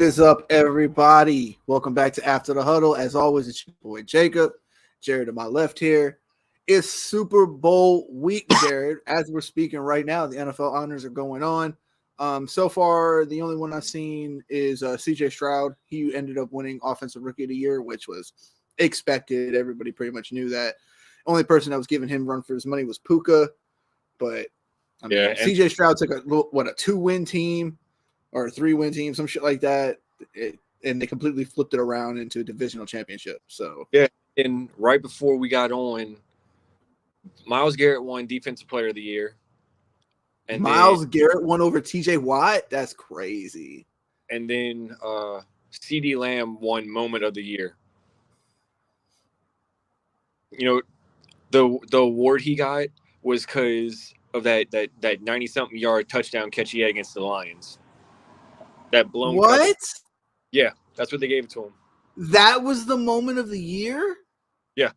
Is up, everybody? Welcome back to After the Huddle. As always, it's your boy Jacob. Jared to my left here. It's Super Bowl week, Jared. As we're speaking right now, the NFL honors are going on. So far, the only one I've seen is CJ Stroud. He ended up winning Offensive Rookie of the Year, which was expected. Everybody pretty much knew that. Only person that was giving him run for his money was Puka. But I mean, CJ Stroud took a 2-win team or a 3-win team, some shit like that, and they completely flipped it around into a divisional championship. So yeah, and right before we got on, Myles Garrett won Defensive Player of the Year. And Myles Garrett won over TJ Watt? That's crazy. And then CeeDee Lamb won Moment of the Year. You know, the award he got was because of that 90-something yard touchdown catch he had against the Lions. That blown what? cover. Yeah, that's what they gave it to him. That was the moment of the year? Yeah.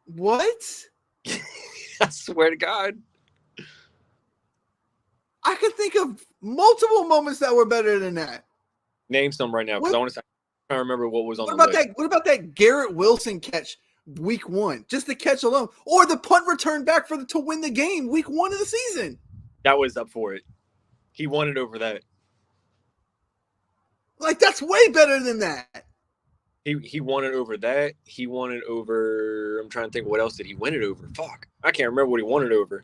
What? I swear to God. I could think of multiple moments that were better than that. Name some right now, because I want to remember what was on the list. What about that Garrett Wilson catch week 1? Just the catch alone. Or the punt return back to win the game week 1 of the season. That was up for it. He won it over that. Like, that's way better than that. He won it over that. He won it over. I'm trying to think, what else did he win it over? Fuck, I can't remember what he won it over.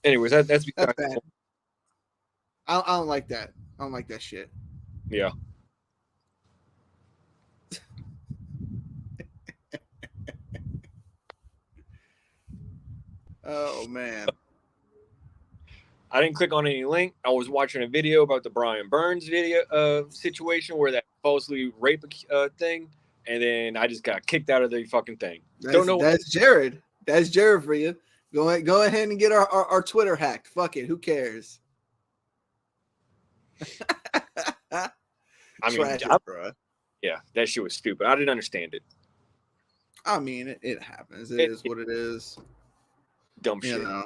Anyways, that's bad. I don't like that. I don't like that shit. Yeah. Oh man. I didn't click on any link. I was watching a video about the Brian Burns video situation where that falsely rape thing, and then I just got kicked out of the fucking thing. That's Jared. That's Jared for you. Go ahead and get our Twitter hacked. Fuck it. Who cares? I mean, bro. Yeah, that shit was stupid. I didn't understand it. I mean, it happens. It is what it is. Dumb shit. You know.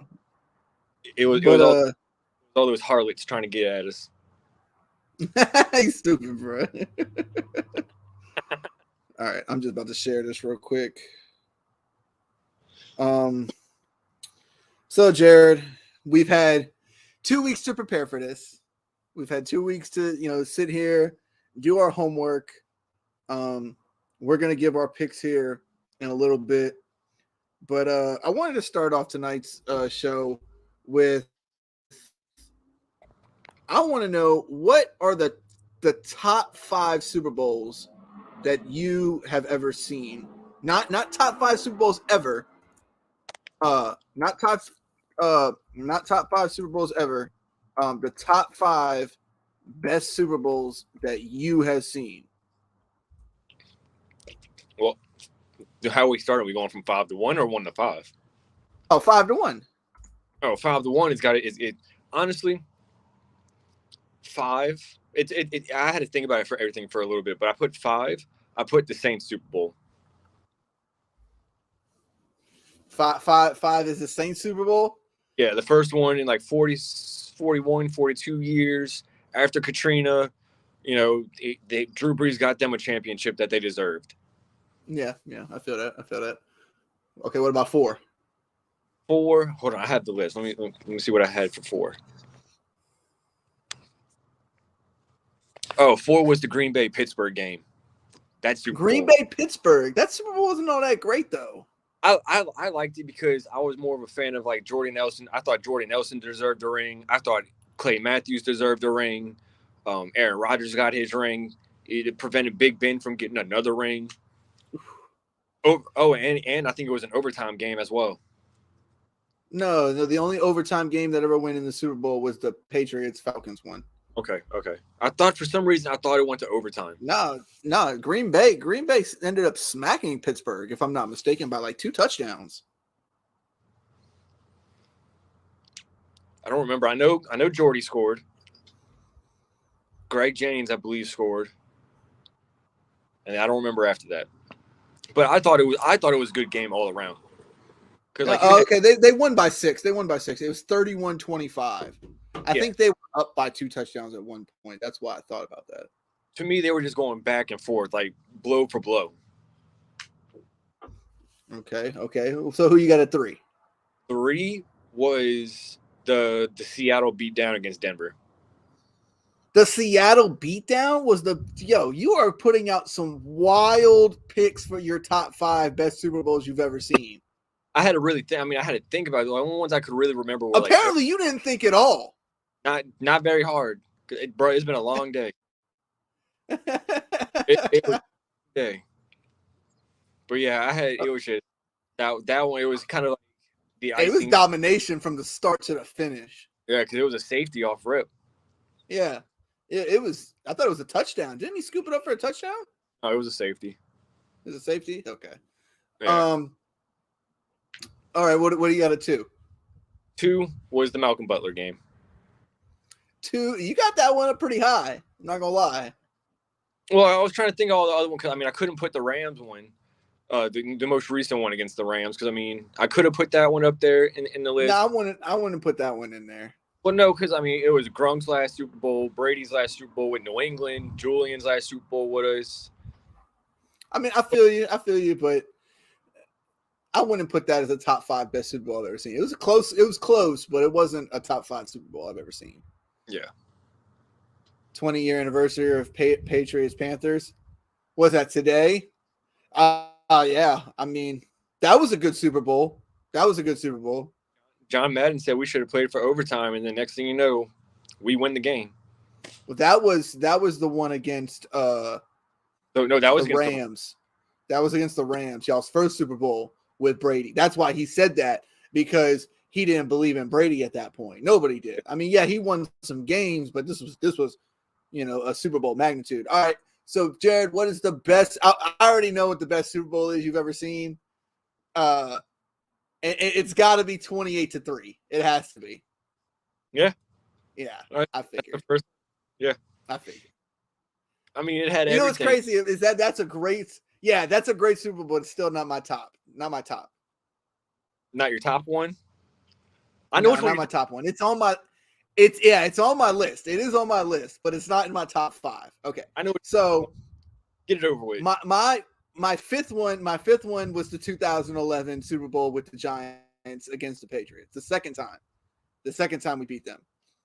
It was all those harlots trying to get at us. He's stupid, bro. All right, I'm just about to share this real quick. So Jared, we've had 2 weeks to prepare for this. We've had 2 weeks to, sit here, do our homework. We're gonna give our picks here in a little bit, but I wanted to start off tonight's show with. I want to know, what are the top 5 Super Bowls that you have ever seen? Not top 5 Super Bowls ever. Not top 5 Super Bowls ever. The top 5 best Super Bowls that you have seen. Well, how we started? Are we going from 5 to 1 or 1 to 5? Oh, 5 to 1. Oh, 5 to 1. It's got it. Honestly, 5. I had to think about it for everything for a little bit, but I put 5. I put the Saints Super Bowl. 5 is the Saints Super Bowl? Yeah, the first one in like 40, 41, 42 years after Katrina. Drew Brees got them a championship that they deserved. Yeah, I feel that. Okay, what about 4? 4, hold on, I have the list. Let me see what I had for 4. Oh, 4 was the Green Bay Pittsburgh game. That's Super Bowl. Green Bay Pittsburgh. That Super Bowl wasn't all that great though. I liked it because I was more of a fan of like Jordy Nelson. I thought Jordy Nelson deserved a ring. I thought Clay Matthews deserved a ring. Aaron Rodgers got his ring. It prevented Big Ben from getting another ring. And I think it was an overtime game as well. No, the only overtime game that ever went in the Super Bowl was the Patriots-Falcons one. Okay. I thought for some reason it went to overtime. No. Green Bay ended up smacking Pittsburgh, if I'm not mistaken, by like 2 touchdowns. I don't remember. I know Jordy scored. Greg Jennings, I believe, scored. And I don't remember after that. But I thought it was a good game all around. Okay, they won by 6. They won by 6. It was 31-25. I think they were up by 2 touchdowns at one point. That's why I thought about that. To me, they were just going back and forth, like blow for blow. Okay. So who you got at 3? 3 was the Seattle beatdown against Denver. The Seattle beatdown was you are putting out some wild picks for your top 5 best Super Bowls you've ever seen. I had to really think. I had to think about it. The only ones I could really remember were apparently you didn't think at all. Not very hard, bro. It's been a long day. it was a day. But yeah, it was just that one. It was kind of like the icing. It was domination from the start to the finish. Yeah, because it was a safety off rip. Yeah, it was. I thought it was a touchdown. Didn't he scoop it up for a touchdown? Oh, it was a safety. It was a safety. Okay. Yeah. All right. What do you got at 2? 2 was the Malcolm Butler game. 2. You got that one up pretty high. I'm not gonna lie. Well, I was trying to think of all the other ones because I couldn't put the Rams one, the most recent one against the Rams because I could have put that one up there in the list. No, I wouldn't put that one in there. Well, no, because it was Gronk's last Super Bowl, Brady's last Super Bowl with New England, Julian's last Super Bowl with us. I feel you, but I wouldn't put that as a top 5 best Super Bowl I've ever seen. It was close, but it wasn't a top 5 Super Bowl I've ever seen. Yeah. 20-year anniversary of Patriots Panthers. Was that today? Yeah. That was a good Super Bowl. John Madden said we should have played for overtime, and the next thing you know, we win the game. Well, that was the one against that was the Rams. That was against the Rams, y'all's first Super Bowl with Brady. That's why he said that, because he didn't believe in Brady at that point. Nobody did. He won some games, but this was a Super Bowl magnitude. All right. So, Jared, what is the best? I already know what the best Super Bowl is you've ever seen. It's got to be 28-3. It has to be. Yeah. Yeah. Right. I figured. Yeah. I figured. It had everything. What's crazy is that's a great Super Bowl. It's still not my top. Not my top. Not your top one? I know not my top one. It's on my list. It is on my list, but it's not in my top 5. Okay. I know. So get it over with. My fifth one was the 2011 Super Bowl with the Giants against the Patriots. The second time we beat them.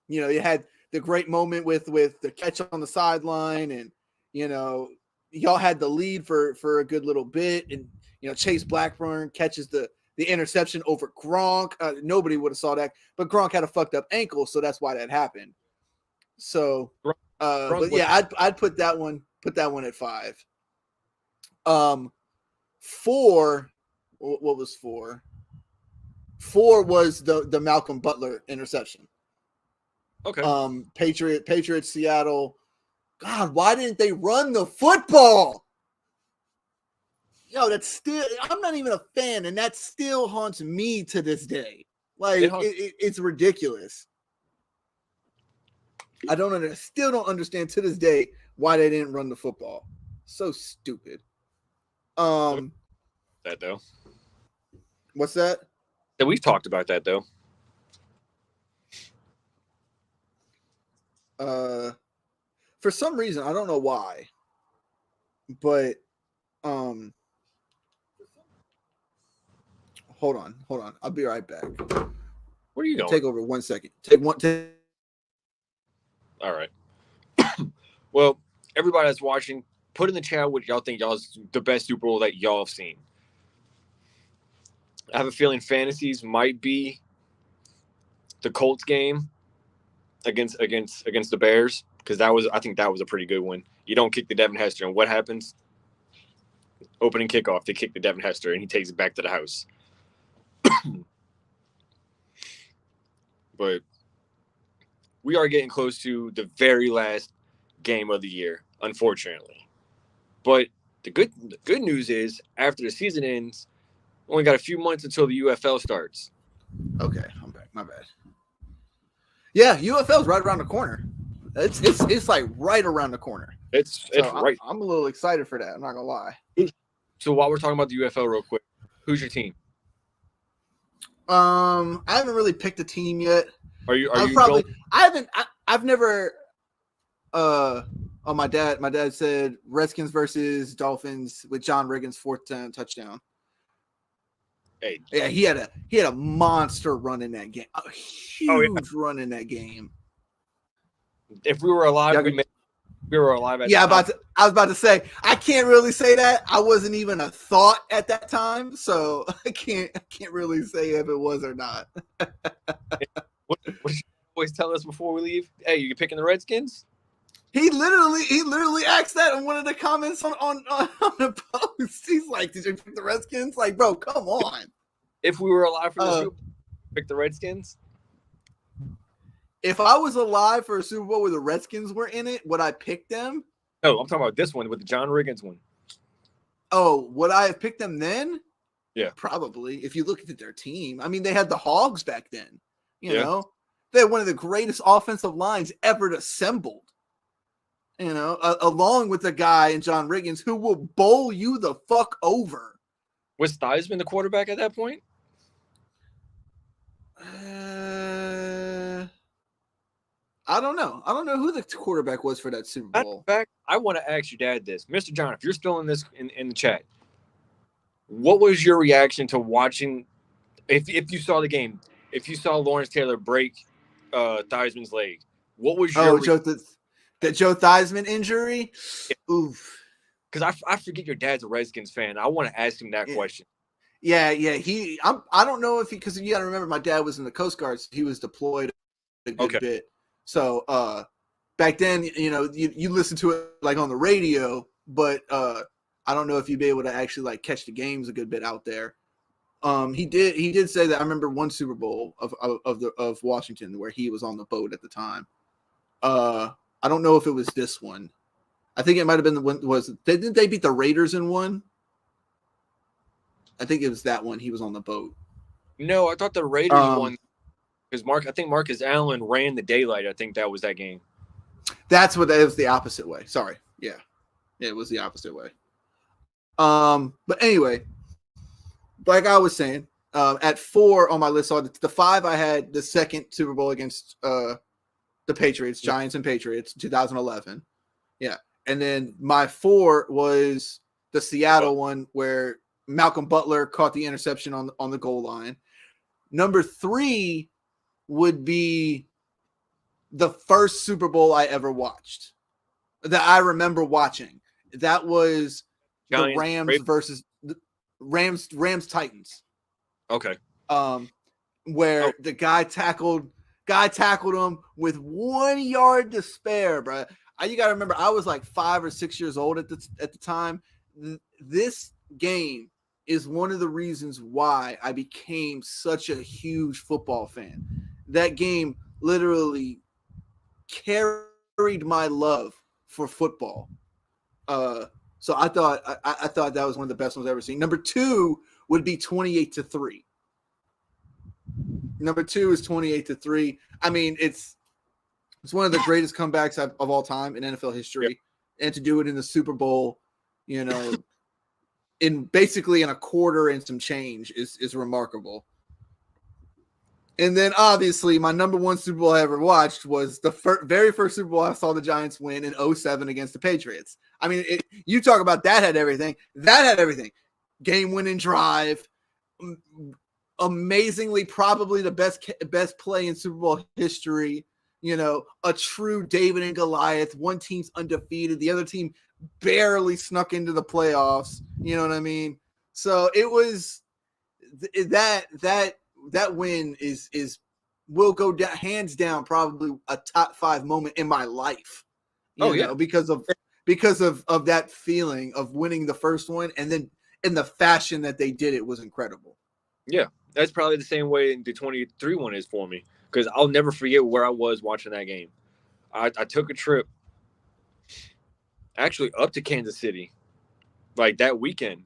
You had the great moment with the catch on the sideline, and y'all had the lead for a good little bit, and Chase Blackburn catches the interception over Gronk. Nobody would have saw that, but Gronk had a fucked up ankle, so that's why that happened. So, but yeah, I'd put that one at 5. 4. What was 4? 4 was the Malcolm Butler interception. Okay. Patriots, Seattle. God, why didn't they run the football? That's still, I'm not even a fan, and that still haunts me to this day. Like, it's ridiculous. Still don't understand to this day why they didn't run the football. So stupid. That though. What's that? That we've talked about that though. For some reason, I don't know why, but hold on. I'll be right back. Where are you going? Take over 1 second. All right. Well, everybody that's watching, put in the chat what y'all think y'all's the best Super Bowl that y'all have seen. I have a feeling fantasies might be the Colts game against the Bears, because I think that was a pretty good one. You don't kick the Devin Hester, and what happens? Opening kickoff, they kick the Devin Hester, and he takes it back to the house. But we are getting close to the very last game of the year, unfortunately. But the good news is, after the season ends, we only got a few months until the UFL starts. Okay, I'm back. My bad. Yeah, UFL's right around the corner. It's like right around the corner. It's right. I'm a little excited for that. I'm not gonna lie. So while we're talking about the UFL real quick, who's your team? I haven't really picked a team yet. Are you probably going? I've never my dad said Redskins versus Dolphins with John Riggins' fourth touchdown. Hey, Yeah, he had a monster run in that game. A huge run in that game. If we were alive, we were alive at the time. I was about to say I can't really say that. I wasn't even a thought at that time, so I can't really say if it was or not. What did you always tell us before we leave? Hey, you picking the Redskins? He literally asked that in one of the comments on the post. He's like, "Did you pick the Redskins?" Like, bro, come on. If we were alive for the Super Bowl, pick the Redskins. If I was alive for a Super Bowl where the Redskins were in it, would I pick them? No, I'm talking about this one with the John Riggins one. Oh, would I have picked them then? Yeah, probably. If you look at their team, I mean, they had the Hogs back then. You know, they had one of the greatest offensive lines ever assembled. You know, along with the guy in John Riggins who will bowl you the fuck over. Was Theismann the quarterback at that point? I don't know. I don't know who the quarterback was for that Super Bowl. I want to ask your dad this. Mr. John, if you're still in this in the chat, what was your reaction to watching if you saw the game, if you saw Lawrence Taylor break Theismann's leg? What was your the Joe Theismann injury? Yeah. Oof. Because I forget your dad's a Redskins fan. I want to ask him that question. Yeah. I don't know if because you got to remember my dad was in the Coast Guard, so he was deployed a good bit. So back then, you know, you listen to it like on the radio, but I don't know if you'd be able to actually like catch the games a good bit out there. He did say that. I remember one Super Bowl of Washington where he was on the boat at the time. I don't know if it was this one. I think it might have been the one. Didn't they beat the Raiders in one? I think it was that one. He was on the boat. No, I thought the Raiders won because I think Marcus Allen ran the daylight. I think that was that game. That's what it was the opposite way. Sorry. Yeah, it was the opposite way. But anyway, like I was saying, at 4 on my list, on the 5, I had the second Super Bowl against the Patriots, Giants and Patriots, 2011. Yeah. And then my 4 was the Seattle one where Malcolm Butler caught the interception on the goal line. Number 3 would be the first Super Bowl I ever watched that I remember watching. That was the Rams versus the Rams Titans. Okay. Where the guy tackled him with 1 yard to spare, bro. You got to remember, I was like 5 or 6 years old at the time. This game is one of the reasons why I became such a huge football fan. That game literally carried my love for football. So I thought that was one of the best ones I've ever seen. Number 2 would be 28-3. Number 2 is 28-3. I mean, it's one of the greatest comebacks of all time in NFL history, and to do it in the Super Bowl, you know, in basically in a quarter and some change is remarkable. And then obviously my number 1 Super Bowl I ever watched was the very first Super Bowl I saw the Giants win in 2007 against the Patriots. I mean, you talk about that had everything. That had everything. Game-winning drive. Amazingly, probably the best play in Super Bowl history. You know, a true David and Goliath. One team's undefeated. The other team barely snuck into the playoffs. You know what I mean? So it was that win will go down, hands down, probably a top 5 moment in my life. You know, because of that feeling of winning the first one, and then in the fashion that they did it was incredible. Yeah, that's probably the same way the 23 one is for me, because I'll never forget where I was watching that game. I took a trip actually up to Kansas City like that weekend,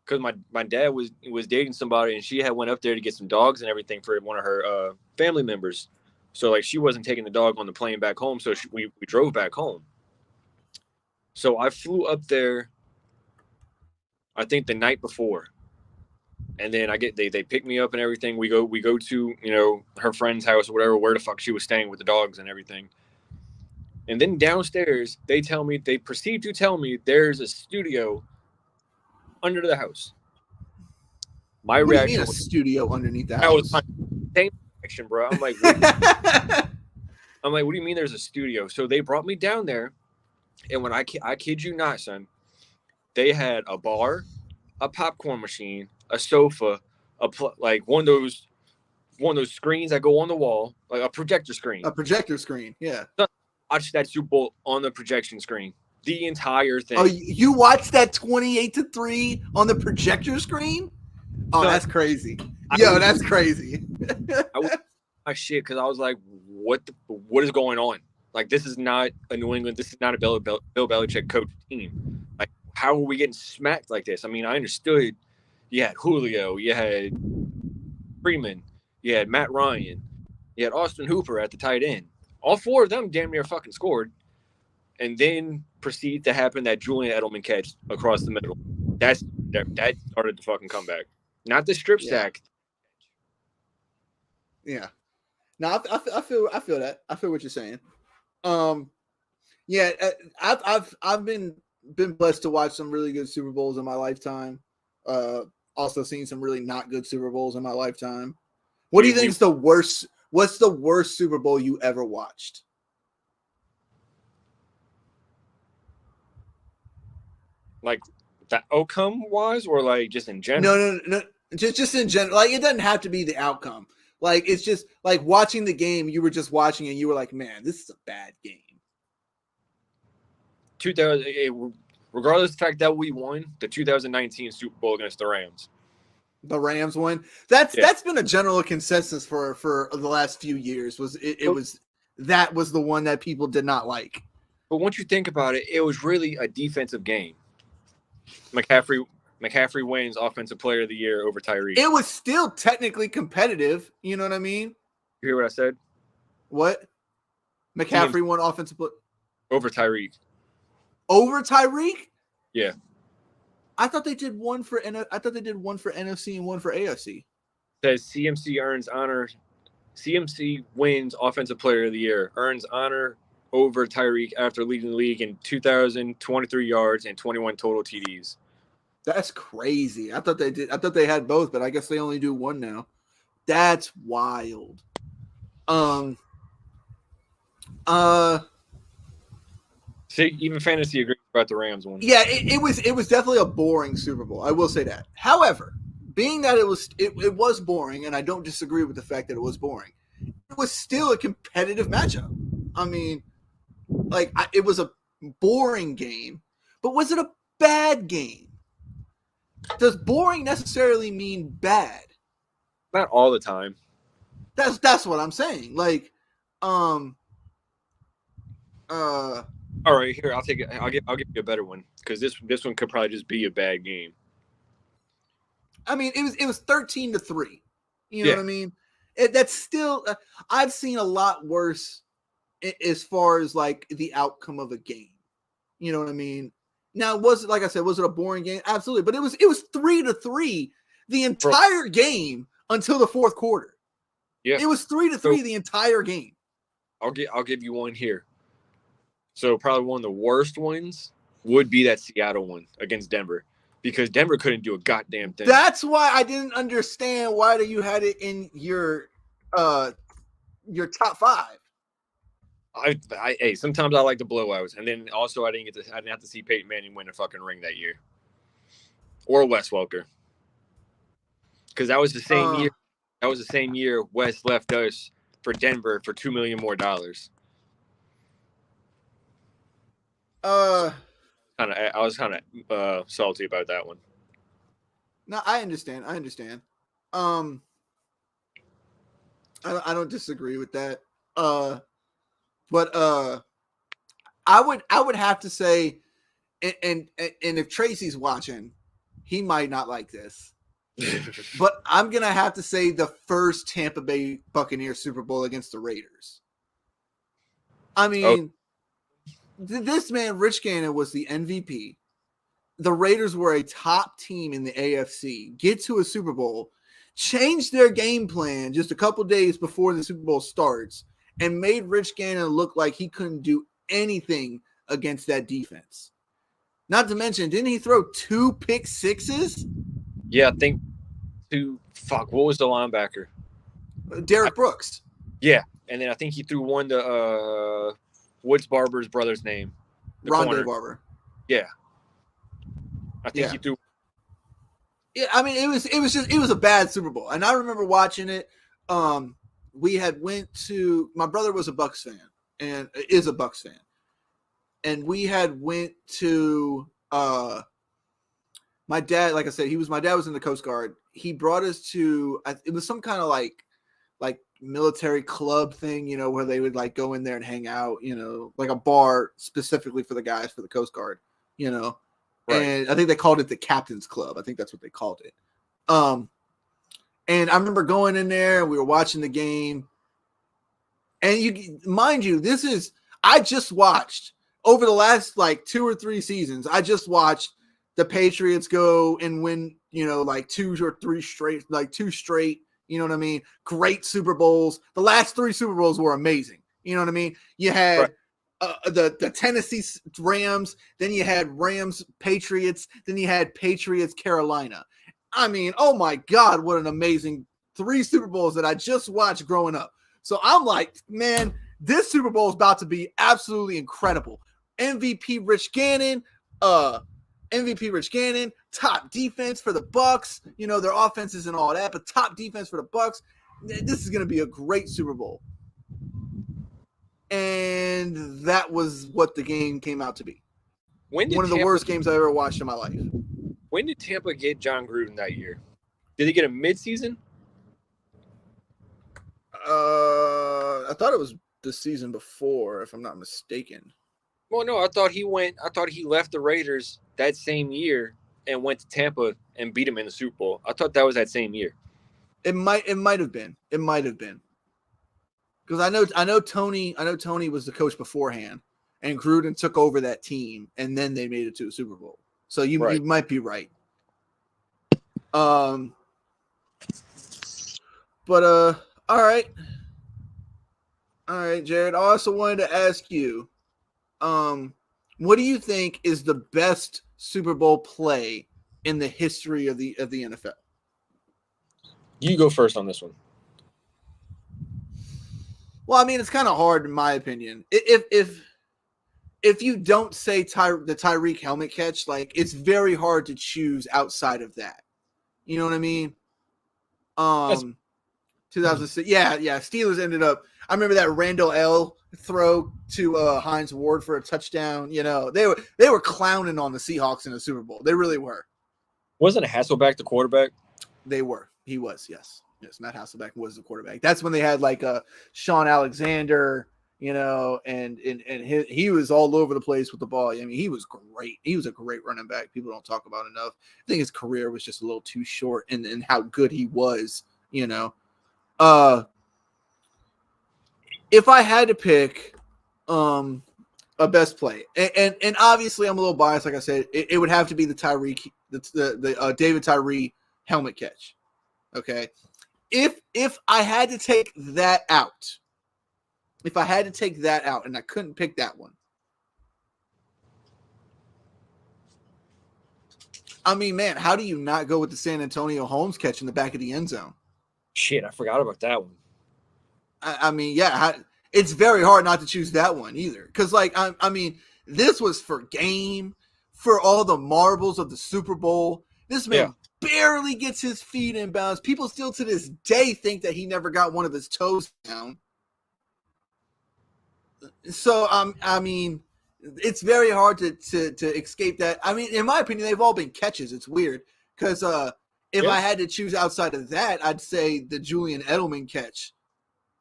because my dad was dating somebody, and she had went up there to get some dogs and everything for one of her family members. So like she wasn't taking the dog on the plane back home, so we drove back home. So I flew up there, I think the night before, And then they pick me up and everything. We go to, you know, her friend's house or whatever, where the fuck she was staying with the dogs and everything. And then downstairs, they proceed to tell me there's a studio under the house. My What do you mean reaction a was, studio underneath the that was house? my same reaction, bro. I'm like, what do you mean there's a studio? So they brought me down there, and when I kid you not, son, they had a bar, a popcorn machine, a sofa, like one of those screens that go on the wall, like a projector screen. A projector screen, yeah. Watch that Super Bowl on the projection screen, the entire thing. Oh, you watched that 28-3 on the projector screen? Oh, that's crazy. Yo, that's crazy. I was my shit because I was like, what is going on? Like, this is not a New England. This is not a Bill Belichick coach team. Like, how are we getting smacked like this? I mean, I understood you had Julio, you had Freeman, you had Matt Ryan, you had Austin Hooper at the tight end. All four of them damn near fucking scored. And then proceed to happen that Julian Edelman catch across the middle. That started the fucking comeback. Not the strip sack. Yeah. No, I feel that. I feel what you're saying. Yeah, I've been blessed to watch some really good Super Bowls in my lifetime. Also seen some really not good Super Bowls in my lifetime. What do you think is the worst? What's the worst Super Bowl you ever watched? Like that outcome wise, or like just in general? No. Just in general. Like, it doesn't have to be the outcome. Like, it's just like watching the game. You were just watching and you were like, man, this is a bad game. 2000, regardless of the fact that we won the 2019 Super Bowl against the Rams. The Rams won. That's been a general consensus for the last few years. That was the one that people did not like. But once you think about it, it was really a defensive game. McCaffrey wins Offensive Player of the Year over Tyreek. It was still technically competitive. You know what I mean? You hear what I said? What? McCaffrey won Offensive Player over Tyreek. Over Tyreek? Yeah. I thought they did one for NFC and one for AFC. Says CMC wins Offensive Player of the Year, earns honor over Tyreek after leading the league in 2,023 yards and 21 total TDs. That's crazy. I thought they had both, but I guess they only do one now. That's wild. See, even fantasy agrees about the Rams one. Yeah, it was definitely a boring Super Bowl. I will say that. However, being that it was boring, and I don't disagree with the fact that it was boring, it was still a competitive matchup. I mean, like, it was a boring game, but was it a bad game? Does boring necessarily mean bad? Not all the time. That's what I'm saying. Like, all right, here, I'll take it. I'll give you a better one, because this one could probably just be a bad game. I mean, it was 13-3. You know what I mean? That's still I've seen a lot worse as far as like the outcome of a game. You know what I mean? Now, was it a boring game? Absolutely, but it was 3-3 the entire game until the fourth quarter. Yeah, it was 3-3 the entire game. I'll give you one here. So probably one of the worst ones would be that Seattle one against Denver, because Denver couldn't do a goddamn thing. That's why I didn't understand why you had it in your top five. Hey, sometimes I like the blowouts, and then also I didn't have to see Peyton Manning win a fucking ring that year, or Wes Welker, because that was the same year. That was the same year Wes left us for Denver for $2 million more. I was kind of salty about that one. No, I understand. I don't disagree with that. But I would have to say, and if Tracy's watching, he might not like this, but I'm gonna have to say the first Tampa Bay Buccaneers Super Bowl against the Raiders. I mean, this man Rich Gannon was the MVP. the Raiders were a top team in the AFC, get to a Super Bowl, change their game plan just a couple days before the Super Bowl starts, and made Rich Gannon look like he couldn't do anything against that defense. Not to mention, didn't he throw 2 pick sixes? Yeah, I think what was the linebacker? Derek Brooks. Yeah, and then I think he threw one to Woods Barber's brother's name. Rondé Barber. Yeah. I think he threw. Yeah, I mean, it was a bad Super Bowl. And I remember watching it. We had my brother was a Bucs fan and is a Bucs fan. And we had went to my dad, like I said, my dad was in the Coast Guard. He brought us to, it was some kind of like military club thing, where they would like go in there and hang out, like a bar specifically for the guys for the Coast Guard, Right. And I think they called it the Captain's Club. I think that's what they called it. And I remember going in there and we were watching the game. And mind you, I just watched over the last like 2 or 3 seasons. I just watched the Patriots go and win, like 2 or 3 straight, you know what I mean? Great Super Bowls. The last 3 Super Bowls were amazing. You know what I mean? You had the Tennessee Rams, then you had Rams Patriots, then you had Patriots Carolina. I mean, oh my God, what an amazing 3 Super Bowls that I just watched growing up. So I'm like, man, this Super Bowl is about to be absolutely incredible. MVP Rich Gannon, top defense for the Bucs. Their offense isn't all that, but top defense for the Bucs. This is going to be a great Super Bowl. And that was what the game came out to be. One of the worst games I ever watched in my life. When did Tampa get John Gruden that year? Did he get a midseason? I thought it was the season before, if I'm not mistaken. Well, no, I thought he left the Raiders that same year and went to Tampa and beat him in the Super Bowl. I thought that was that same year. It might have been. Because I know Tony was the coach beforehand, and Gruden took over that team, and then they made it to a Super Bowl. So you might be right. But all right, Jared. I also wanted to ask you, what do you think is the best Super Bowl play in the history of the NFL? You go first on this one. Well, I mean, it's kind of hard in my opinion. If you don't say the Tyreek helmet catch, like it's very hard to choose outside of that. You know what I mean? 2006. Yeah. Steelers ended up. I remember that Randall L throw to Hines Ward for a touchdown. They were clowning on the Seahawks in the Super Bowl. They really were. Wasn't Hasselbeck the quarterback? They were. He was. Yes. Matt Hasselbeck was the quarterback. That's when they had like Sean Alexander, and he was all over the place with the ball. I mean, he was great. He was a great running back. People don't talk about enough. I think his career was just a little too short in how good he was. If I had to pick a best play, and obviously I'm a little biased, like I said, it would have to be the David Tyree helmet catch. Okay. If I had to take that out, and I couldn't pick that one, I mean, man, how do you not go with the San Antonio Holmes catch in the back of the end zone? Shit, I forgot about that one. I mean, yeah, it's very hard not to choose that one either. Because, like, I mean, this was for game, for all the marbles of the Super Bowl. This man barely gets his feet in bounds. People still to this day think that he never got one of his toes down. So, I mean, it's very hard to escape that. I mean, in my opinion, they've all been catches. It's weird because if I had to choose outside of that, I'd say the Julian Edelman catch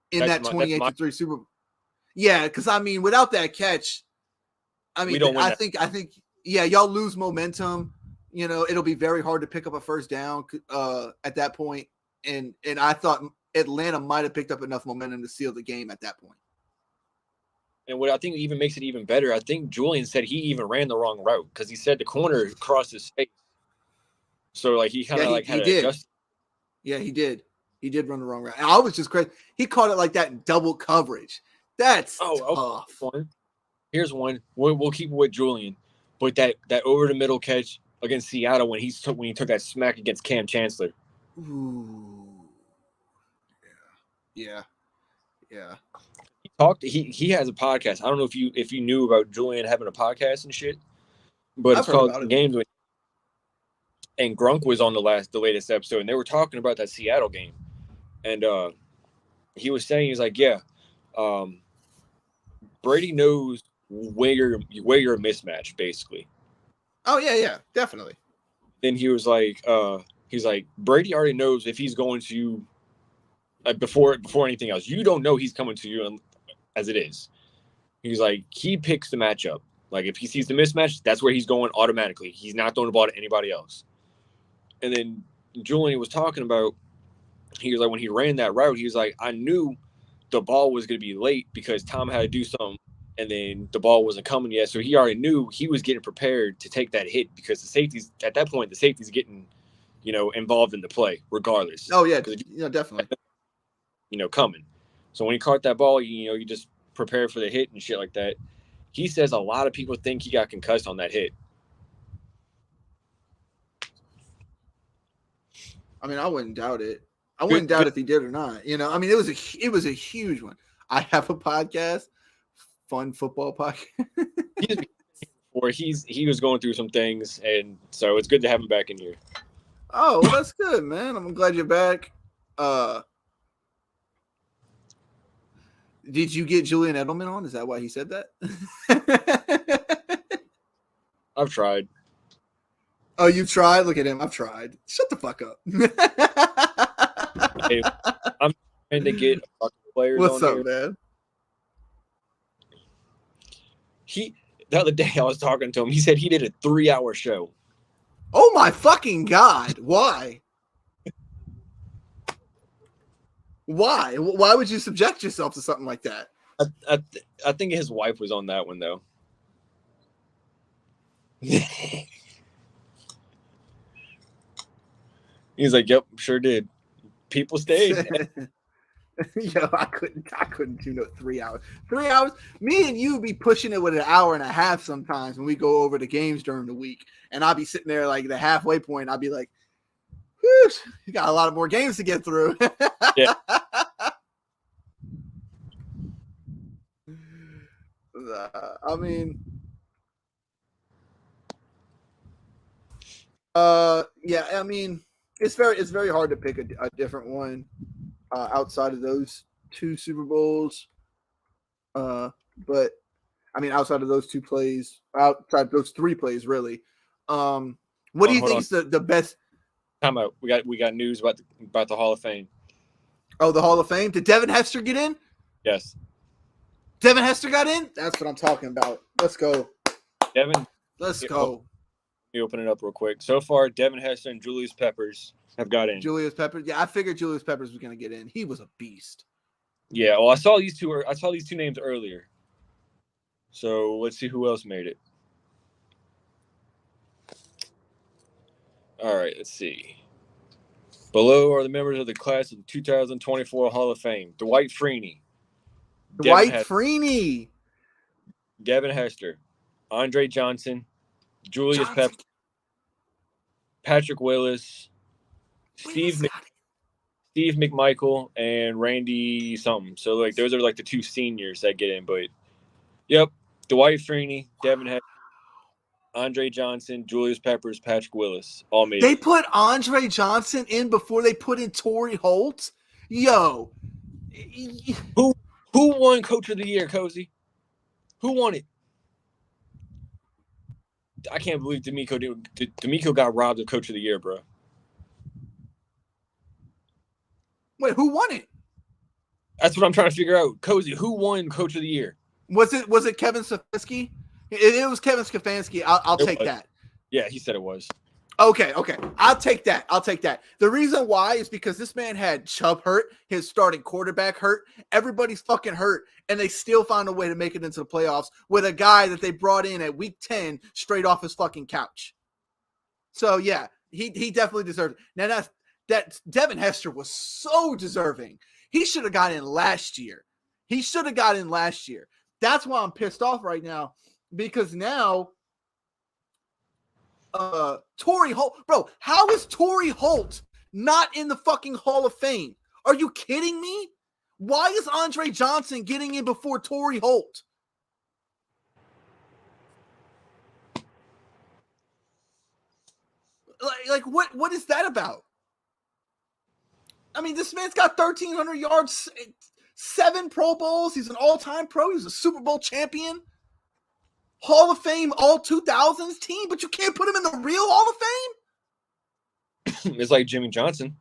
in that 28-3 Super Bowl. Yeah, because I mean, without that catch, I mean, I think y'all lose momentum. It'll be very hard to pick up a first down at that point. And I thought Atlanta might have picked up enough momentum to seal the game at that point. And what I think even makes it even better, I think Julian said he even ran the wrong route because he said the corner crossed his face. So like he kind of like had to adjust. Yeah, he did. He did run the wrong route. And I was just crazy. He caught it like that in double coverage. That's tough. Okay. Here's one. We'll keep it with Julian, but that over the middle catch against Seattle when he took that smack against Cam Chancellor. Ooh. Yeah. He has a podcast. I don't know if you knew about Julian having a podcast and shit, but it's called Games with. And Grunk was on the latest episode, and they were talking about that Seattle game, and he was saying he's like, yeah, Brady knows where you're a mismatch basically. Oh yeah, definitely. Then he was like, Brady already knows if he's going to you before anything else. You don't know he's coming to you as it is. He's like, he picks the matchup. Like if he sees the mismatch, that's where he's going automatically. He's not throwing the ball to anybody else. And then Julian was talking about, he was like, when he ran that route, he was like, I knew the ball was going to be late because Tom had to do something, and then the ball wasn't coming yet. So he already knew he was getting prepared to take that hit because the safety's getting, involved in the play regardless. Oh yeah, definitely. Coming. So when he caught that ball, you just prepare for the hit and shit like that. He says a lot of people think he got concussed on that hit. I mean, I wouldn't doubt it. I wouldn't doubt if he did or not. I mean, it was a huge one. I have a podcast, fun football podcast. He was going through some things, and so it's good to have him back in here. Oh, well, that's good, man. I'm glad you're back. Did you get Julian Edelman on? Is that why he said that? I've tried. Oh, you tried? Look at him. I've tried. Shut the fuck up. Hey, I'm trying to get players. What's up, here. Man? The other day I was talking to him. He said he did a 3-hour show. Oh my fucking God. Why? Why? Why would you subject yourself to something like that? I think his wife was on that one, though. He's like, yep, sure did. People stayed. Yo, I couldn't tune up 3 hours. 3 hours? Me and you be pushing it with an hour and a half sometimes when we go over the games during the week. And I'll be sitting there like the halfway point. I'll be like, whew, you got a lot of more games to get through. Yeah. I mean, yeah, I mean, it's very hard to pick a different one outside of those two Super Bowls. But I mean, outside of those two plays, outside of those three plays, really. What do you think is the best? Time out. We got news about the Hall of Fame. Oh, the Hall of Fame. Did Devin Hester get in? Yes. Devin Hester got in? That's what I'm talking about. Let's go. Devin. Let's go. Let me open it up real quick. So far, Devin Hester and Julius Peppers have got in. Julius Peppers. Yeah, I figured Julius Peppers was going to get in. He was a beast. Yeah, well, I saw these two names earlier. So let's see who else made it. All right, let's see. Below are the members of the class of the 2024 Hall of Fame. Dwight Freeney. Freeney. Devin Hester. Andre Johnson. Julius Peppers. Patrick Willis. Steve McMichael and Randy something. So like those are like the two seniors that get in. But yep, Dwight Freeney, Devin Hester, Andre Johnson, Julius Peppers, Patrick Willis, all made. They put Andre Johnson in before they put in Torrey Holt. Yo, who won Coach of the Year, Cozy? Who won it? I can't believe D'Amico got robbed of Coach of the Year, bro. Wait, who won it? That's what I'm trying to figure out. Cozy, who won Coach of the Year? Was it Kevin Stefanski? It was Kevin Stefanski. I'll take that. Yeah, he said it was. Okay. I'll take that. The reason why is because this man had Chubb hurt, his starting quarterback hurt, everybody's fucking hurt, and they still found a way to make it into the playoffs with a guy that they brought in at week 10 straight off his fucking couch. So yeah, he definitely deserved it. Now that Devin Hester was so deserving. He should have got in last year. That's why I'm pissed off right now, because now Torrey Holt, bro, how is Torrey Holt not in the fucking Hall of Fame? Are you kidding me? Why is Andre Johnson getting in before Torrey Holt? Like what is that about? I mean, this man's got 1,300 yards, 7 Pro Bowls. He's an all-time pro. He's a Super Bowl champion. Hall of Fame, all 2000s team, but you can't put him in the real Hall of Fame? It's like Jimmy Johnson.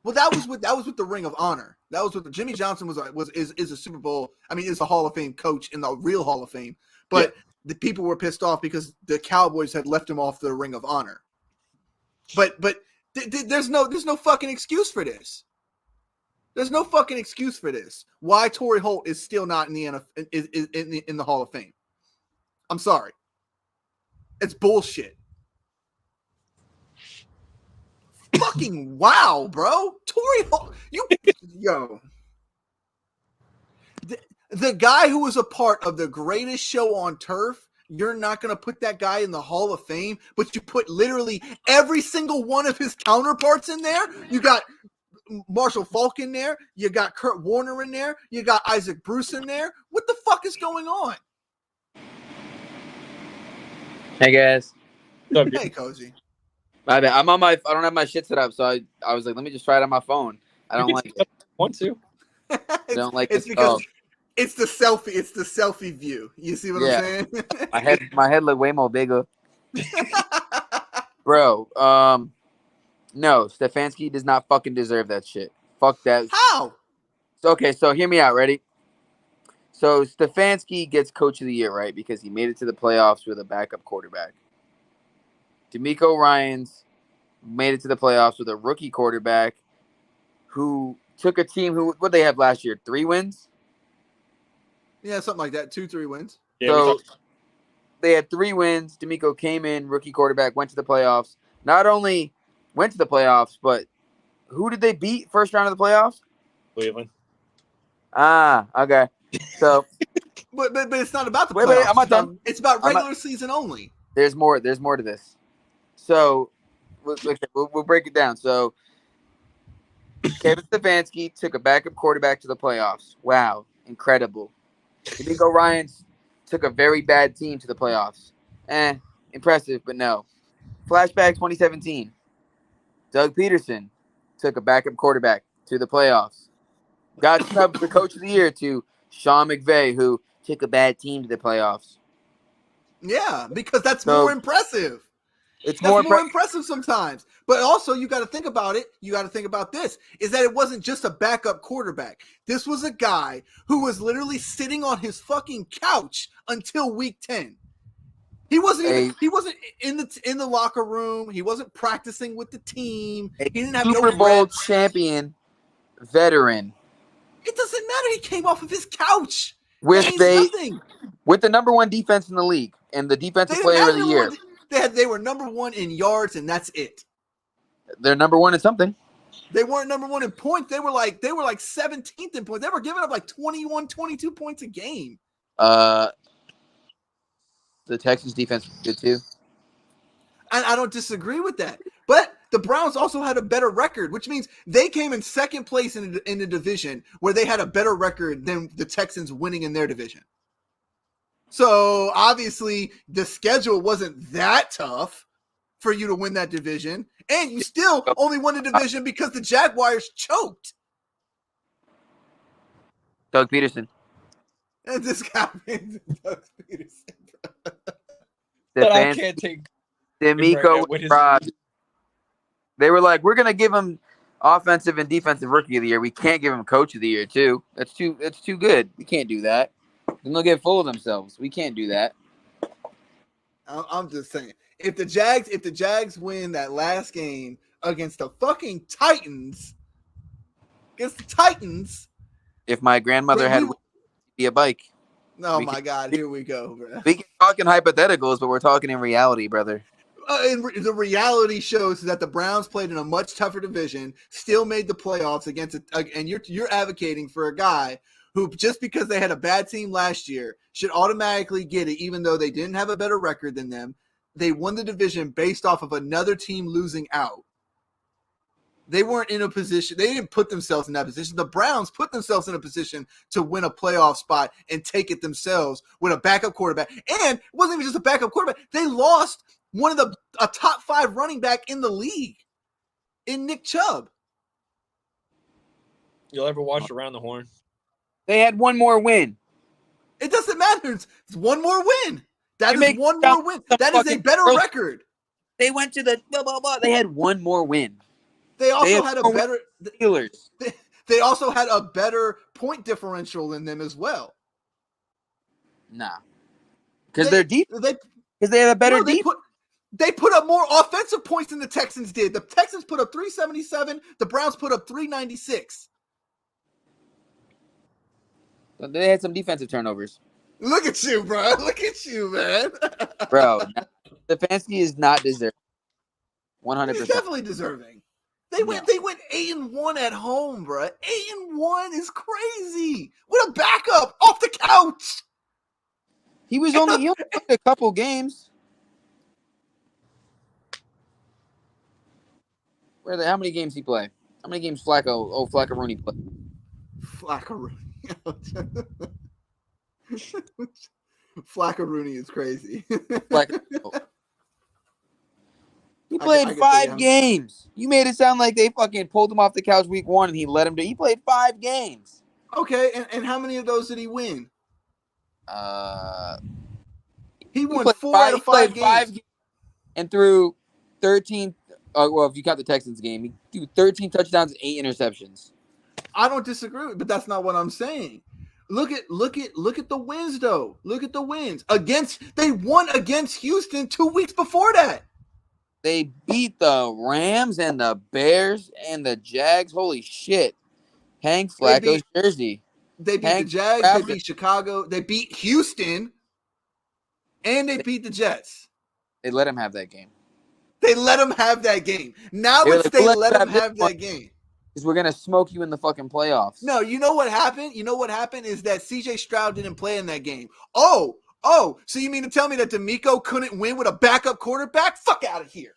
Well, that was with the Ring of Honor. That was with Jimmy Johnson is a Super Bowl. I mean, is a Hall of Fame coach in the real Hall of Fame. But the people were pissed off because the Cowboys had left him off the Ring of Honor. But there's no fucking excuse for this. There's no fucking excuse for this. Why Torrey Holt is still not in the in the Hall of Fame? I'm sorry. It's bullshit. Fucking wow, bro. Torrey Holt, the guy who was a part of the greatest show on turf. You're not going to put that guy in the Hall of Fame, but you put literally every single one of his counterparts in there. You got Marshall Faulk in there. You got Kurt Warner in there. You got Isaac Bruce in there. What the fuck is going on? Hey, guys. Hey, Cozy. My bad. I don't have my shit set up, so I was like, let me just try it on my phone. I don't like it. Want to? I don't like it's it. Because it's the selfie view. You see what I'm saying? my head look way more bigger. Bro, no, Stefanski does not fucking deserve that shit. Fuck that. How? Okay, so hear me out. Ready? So Stefanski gets Coach of the Year, right? Because he made it to the playoffs with a backup quarterback. DeMeco Ryans made it to the playoffs with a rookie quarterback who took a team what they have last year? 3 wins? Yeah, something like that. 2-3 wins. Yeah, so they had 3 wins. DeMeco came in, rookie quarterback, went to the playoffs. Not only went to the playoffs, but who did they beat first round of the playoffs? Cleveland. Ah, okay. So, but it's not about the wait, playoffs. I'm not done. It's about regular season only. There's more to this. So we'll break it down. So Kevin Stefanski took a backup quarterback to the playoffs. Wow, incredible. DeMeco Ryans took a very bad team to the playoffs. Impressive, but no. Flashback 2017. Doug Peterson took a backup quarterback to the playoffs. Got snubbed for Coach of the Year to Sean McVay, who took a bad team to the playoffs. Yeah, because that's more impressive. It's more impressive sometimes. But also, you got to think about it. You got to think about this, is that it wasn't just a backup quarterback. This was a guy who was literally sitting on his fucking couch until week 10. He wasn't in the locker room. He wasn't practicing with the team. He didn't have Super Bowl champion veteran. It doesn't matter. He came off of his couch. With the number 1 defense in the league and the defensive player of the year. They were number 1 in yards, and that's it. They're number 1 in something. They weren't number 1 in points. They were like 17th in points. They were giving up like 21, 22 points a game. The Texans defense was good too. And I don't disagree with that. But the Browns also had a better record, which means they came in second place in the division where they had a better record than the Texans winning in their division. So obviously the schedule wasn't that tough for you to win that division. And you still only won the division because the Jaguars choked. Doug Peterson. And this guy, Doug Peterson. But I can't take DeMeco with They were like, we're gonna give him offensive and defensive rookie of the year. We can't give him coach of the year too. That's too good. We can't do that. Then they'll get full of themselves. We can't do that. I'm just saying, if the Jags win that last game against the fucking Titans, If my grandmother had be a bike. Oh my God, here we go, bro. We can talk in hypotheticals, but we're talking in reality, brother. The reality shows that the Browns played in a much tougher division, still made the playoffs and you're advocating for a guy who, just because they had a bad team last year, should automatically get it, even though they didn't have a better record than them. They won the division based off of another team losing out. They weren't in a position. They didn't put themselves in that position. The Browns put themselves in a position to win a playoff spot and take it themselves with a backup quarterback. And it wasn't even just a backup quarterback. They lost one of a top 5 running back in the league in Nick Chubb. You'll ever watch Around the Horn? They had one more win. It doesn't matter. It's one more win. That is one more win. That is a better record. They went to the blah, blah, blah. They had one more win. They also had a better Steelers. They also had a better point differential than them as well. Nah, because they're deep. Because they have a better defense. They put up more offensive points than the Texans did. The Texans put up 377. The Browns put up 396. They had some defensive turnovers. Look at you, bro. Look at you, man. Bro, Stefanski is not deserving. 100%. He's definitely deserving. They went 8-1 at home, bro. 8-1 is crazy. With a backup off the couch. He only played a couple games. How many games he play? How many games Flacco Rooney play? Flacco Rooney is crazy. He played 5 games. You made it sound like they fucking pulled him off the couch week 1 and he let him do. He played 5 games. Okay, and how many of those did he win? He won 4 out of 5 games. And threw 13. Well, if you count the Texans game, he threw 13 touchdowns and 8 interceptions. I don't disagree, but that's not what I'm saying. Look at the wins though. Look at the wins. They won against Houston 2 weeks before that. They beat the Rams and the Bears and the Jags. Holy shit. Hang Flacco's jersey. They beat the Jags. They beat Chicago. They beat Houston. And they beat the Jets. They let him have that game. Now let him have that game. Because we're going to smoke you in the fucking playoffs. No, you know what happened? Is that C.J. Stroud didn't play in that game. Oh, so you mean to tell me that D'Amico couldn't win with a backup quarterback? Fuck out of here.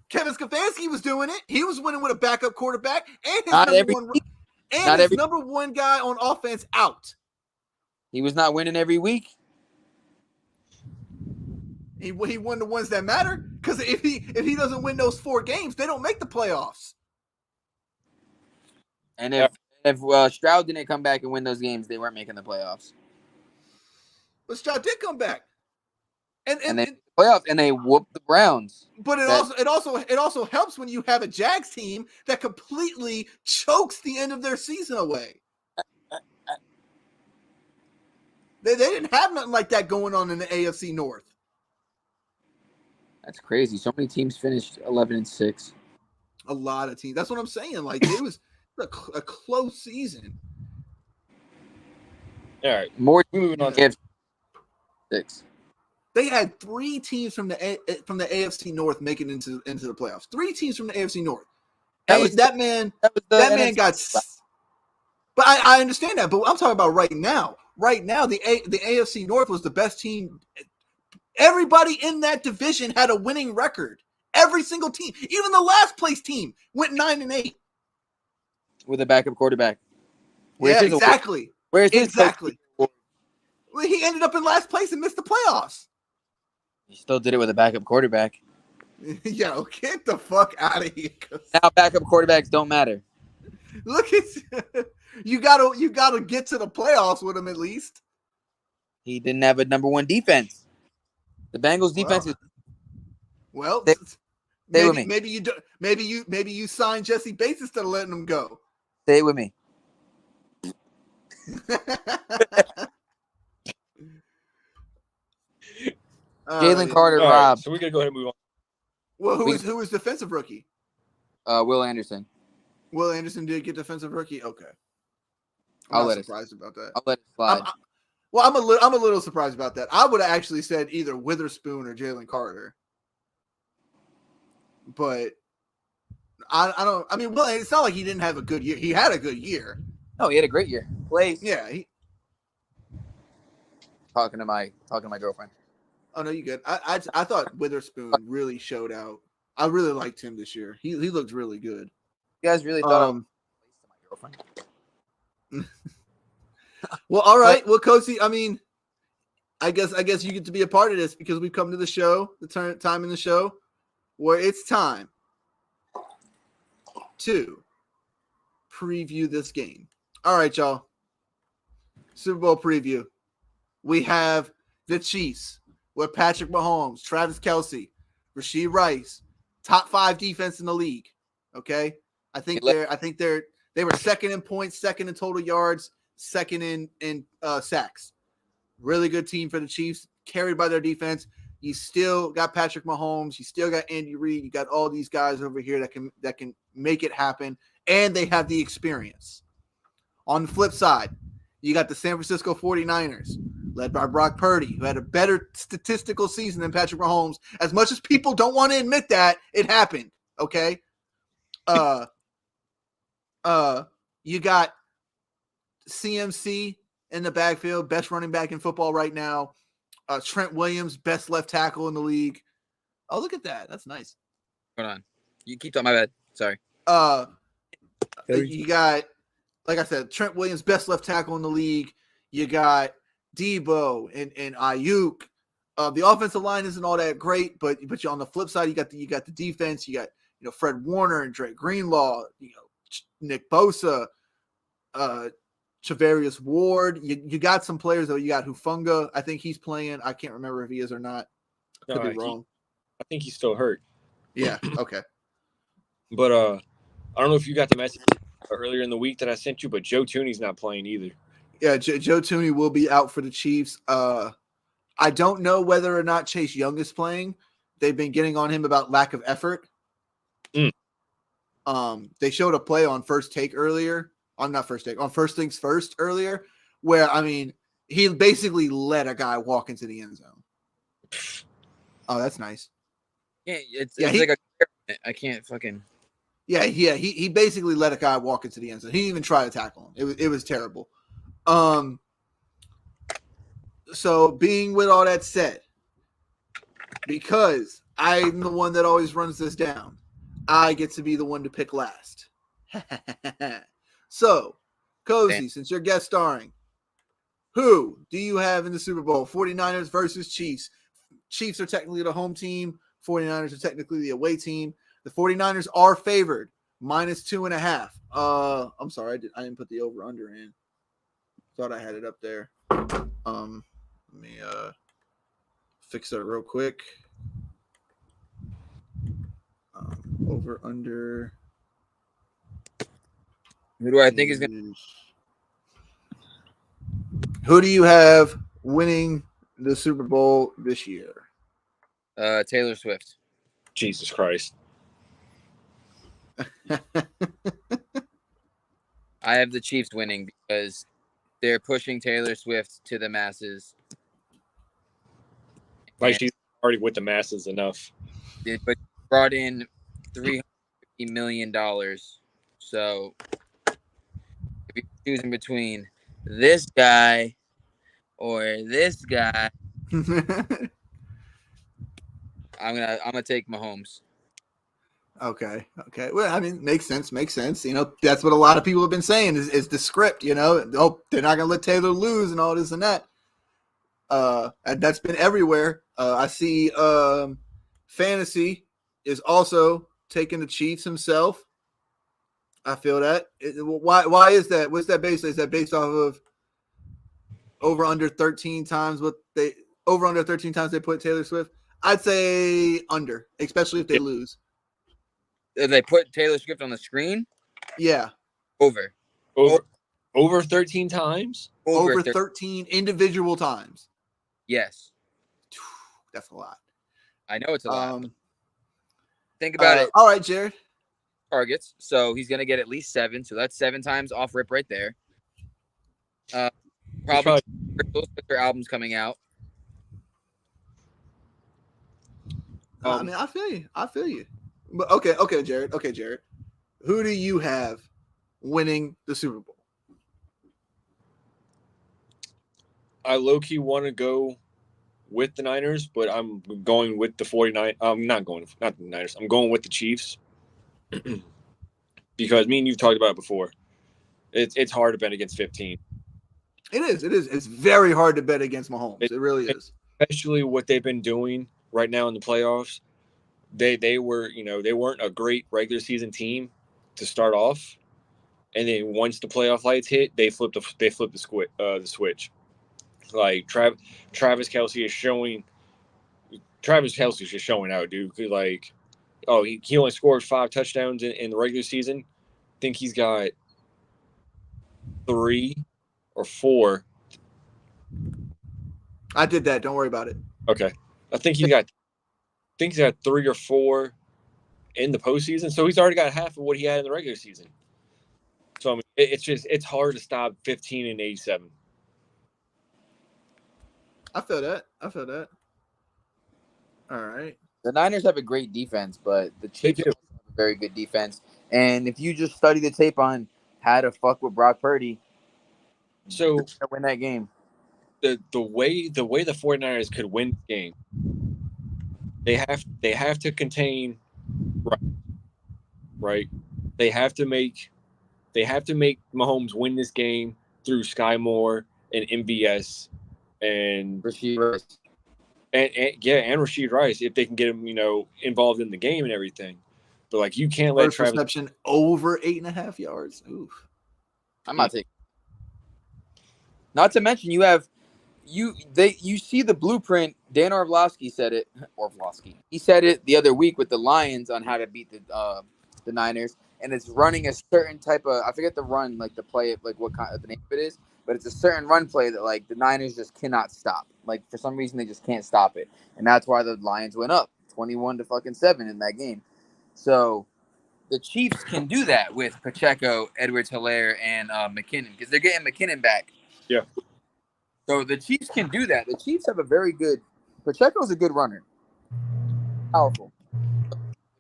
Kevin Stefanski was doing it. He was winning with a backup quarterback and his number one guy on offense out. He was not winning every week. He won the ones that matter, because if he doesn't win those 4 games, they don't make the playoffs. And if Stroud didn't come back and win those games, they weren't making the playoffs. But Stroud did come back, and they playoffs, and they whooped the Browns. But it also helps when you have a Jags team that completely chokes the end of their season away. They didn't have nothing like that going on in the AFC North. That's crazy. So many teams finished 11-6. A lot of teams. That's what I'm saying. Like, it was a close season. All right. More moving on. 6. They had 3 teams from the AFC North making into the playoffs. 3 teams from the AFC North. That man got. But I understand that. But I'm talking about right now. Right now, the AFC North was the best team. Everybody in that division had a winning record. Every single team, even the last place team, went 9-8 with a backup quarterback. Exactly. Exactly. Well, he ended up in last place and missed the playoffs. He still did it with a backup quarterback. Yo, get the fuck out of here. Now backup quarterbacks don't matter. Look at you gotta get to the playoffs with him at least. He didn't have a number 1 defense. The Bengals defense is maybe you sign Jesse Bates instead of letting him go. Stay with me. Jalen Carter, All right, Rob. so we're gonna go ahead and move on. Well, who was defensive rookie? Will Anderson. Will Anderson did get defensive rookie. Okay, I'm I'll not let it. surprised about that. I'll let it slide. I'm a little surprised about that. I would have actually said either Witherspoon or Jalen Carter, but I don't. I mean, well, it's not like he didn't have a good year. He had a good year. No, he had a great year. Place. Yeah. Talking to my girlfriend. Oh no, you good. I thought Witherspoon really showed out. I really liked him this year. He looked really good. You guys really thought I was to my girlfriend? Well, all right. Well, Kosi, I mean, I guess you get to be a part of this because we've come to the show, the time in the show where it's time to preview this game. All right, y'all. Super Bowl preview. We have the Chiefs with Patrick Mahomes, Travis Kelce, Rashee Rice, top 5 defense in the league. Okay, I think they were second in points, second in total yards, second in sacks. Really good team for the Chiefs, carried by their defense. You still got Patrick Mahomes. You still got Andy Reid. You got all these guys over here that can make it happen, and they have the experience. On the flip side, you got the San Francisco 49ers, led by Brock Purdy, who had a better statistical season than Patrick Mahomes. As much as people don't want to admit that, it happened, okay? You got CMC in the backfield, best running back in football right now. Trent Williams, best left tackle in the league. Oh, look at that. That's nice. Hold on. You keep talking. My bad. Sorry. You got, like I said, Trent Williams, best left tackle in the league. You got Debo and Ayuk. The offensive line isn't all that great, but you on the flip side, you got the defense. You got Fred Warner and Dre Greenlaw. Nick Bosa, Travarius Ward. You got some players though. You got Hufanga. I think he's playing. I can't remember if he is or not. Could be wrong. I think he's still hurt. Yeah. Okay. But I don't know if you got the message earlier in the week that I sent you, but Joe Tooney's not playing either. Yeah, Joe Tooney will be out for the Chiefs. I don't know whether or not Chase Young is playing. They've been getting on him about lack of effort. They showed a play on First Take earlier. On First Things First earlier, where I mean, he basically let a guy walk into the end zone. Oh, that's nice. Yeah, it's like I can't fucking. Yeah. He basically let a guy walk into the end zone. He didn't even try to tackle him. It was terrible. So being with all that said, because I'm the one that always runs this down, I get to be the one to pick last. So, Cozy, since you're guest starring, who do you have in the Super Bowl? 49ers versus Chiefs. Chiefs are technically the home team. 49ers are technically the away team. The 49ers are favored, -2.5. I'm sorry, I didn't put the over-under in. Thought I had it up there. Let me fix that real quick. Over-under. Who do I think is going to? Who do you have winning the Super Bowl this year? Taylor Swift. Jesus Christ. I have the Chiefs winning because they're pushing Taylor Swift to the masses. Like she's already with the masses enough. But brought in $350 million. So if you're choosing between this guy or this guy, I'm gonna take Mahomes. Okay. Well, I mean, makes sense. That's what a lot of people have been saying is the script. Oh, they're not gonna let Taylor lose and all this and that. And that's been everywhere. I see Fantasy is also taking the Chiefs himself. I feel that. Why is that? What's that based on? Is that based off of over under 13 times they put Taylor Swift? I'd say under, especially if they lose. If they put Taylor Swift on the screen? Yeah. Over 13 times? Over 13 individual times. Yes. That's a lot. I know it's a lot. Think about it. All right, Jared. Targets. So he's going to get at least 7. So that's 7 times off rip right there. Probably their albums coming out. I mean, I feel you. But okay, Jared. Okay, Jared. Who do you have winning the Super Bowl? I low-key want to go with the Niners, but I'm going with the 49. I'm not the Niners. I'm going with the Chiefs because me and you've talked about it before. It's hard to bet against 15. It is. It's very hard to bet against Mahomes. It really is. Especially what they've been doing right now in the playoffs. They were, they weren't a great regular season team to start off, and then once the playoff lights hit, they flipped the switch. Like Travis Kelce is showing. Travis Kelce is just showing out, dude. Like, he only scored 5 touchdowns in the regular season. I think he's got 3 or 4. I did that. Don't worry about it. Okay, I think he's got 3 or 4 in the postseason. So he's already got half of what he had in the regular season. So I mean, it's hard to stop 15 and 87. I feel that. All right. The Niners have a great defense, but the Chiefs have a very good defense. And if you just study the tape on how to fuck with Brock Purdy, so you're gonna win that game. The way the 49ers could win the game, they have to contain right. They have to make Mahomes win this game through Sky Moore and MVS and Rasheed Rice. And Rasheed Rice if they can get him, involved in the game and everything. But like you can't let Travis reception over 8.5 yards. Oof. I'm not taking. Not to mention you see the blueprint. Dan Orlovsky said it. He said it the other week with the Lions on how to beat the Niners, and it's running a certain type of, I forget the run, like the play, like what kind of the name of it is, but it's a certain run play that like the Niners just cannot stop. Like for some reason they just can't stop it, and that's why the Lions went up 21-7 in that game. So the Chiefs can do that with Pacheco, Edwards-Helaire, and McKinnon because they're getting McKinnon back. Yeah. So the Chiefs can do that. The Chiefs have a very good. Pacheco's a good runner. Powerful.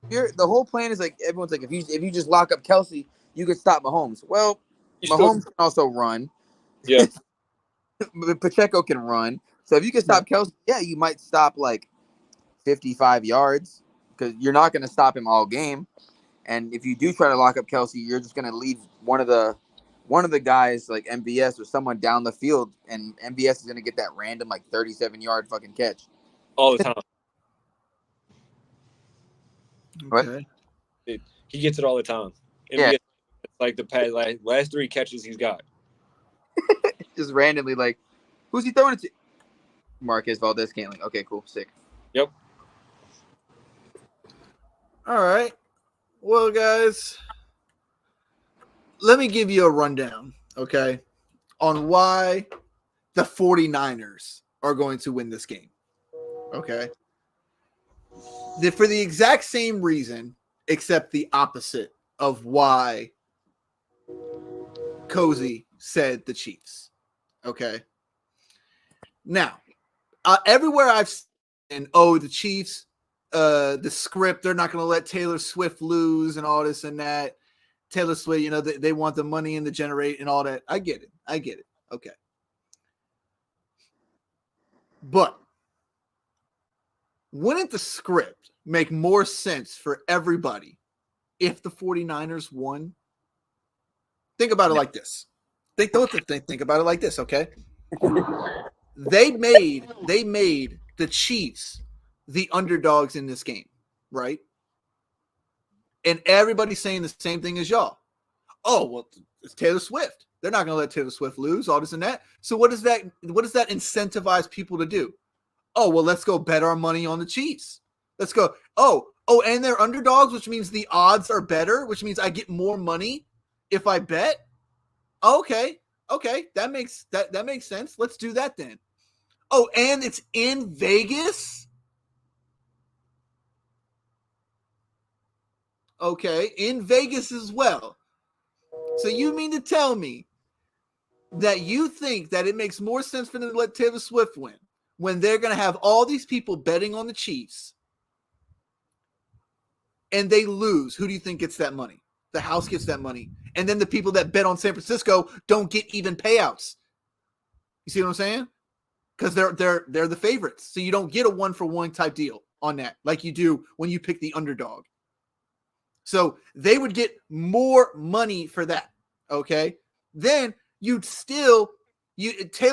The whole plan is like everyone's like if you just lock up Kelce, you could stop Mahomes. Well, Mahomes can also run. Yeah. Pacheco can run. So if you can stop Kelce, yeah, you might stop like 55 yards because you're not going to stop him all game. And if you do try to lock up Kelce, you're just going to leave one of the guys like MVS or someone down the field, and MVS is going to get that random like 37-yard fucking catch all the time. Okay. He gets it all the time. Yeah. MVS, like the last 3 catches he's got. Just randomly, like, who's he throwing it to? Marquez Valdez-Scantling. Okay, cool, sick. Yep. All right. Well, guys, let me give you a rundown, okay, on why the 49ers are going to win this game. Okay. For the exact same reason, except the opposite of why Cozy said the Chiefs. Okay. Now, everywhere I've seen, the Chiefs, the script, they're not going to let Taylor Swift lose and all this and that. Taylor Swift, they want the money and the generate and all that. I get it. Okay. But wouldn't the script make more sense for everybody if the 49ers won? Think about it like this. Think about it like this, okay? They made the Chiefs the underdogs in this game, right? And everybody's saying the same thing as y'all. Oh, well, it's Taylor Swift. They're not going to let Taylor Swift lose, all this and that. So what does that incentivize people to do? Oh, well, let's go bet our money on the Chiefs. Let's go. Oh, and they're underdogs, which means the odds are better, which means I get more money if I bet. Okay, that makes sense. Let's do that then. Oh, and it's in Vegas. okay, in Vegas as well. So you mean to tell me that you think that it makes more sense for them to let Taylor Swift win when they're going to have all these people betting on the Chiefs and they lose? Who do you think gets that money? The house gets that money. And then the people that bet on San Francisco don't get even payouts. You see what I'm saying? Because they're the favorites. So you don't get a 1-for-1 type deal on that like you do when you pick the underdog. So they would get more money for that. Okay. Then Taylor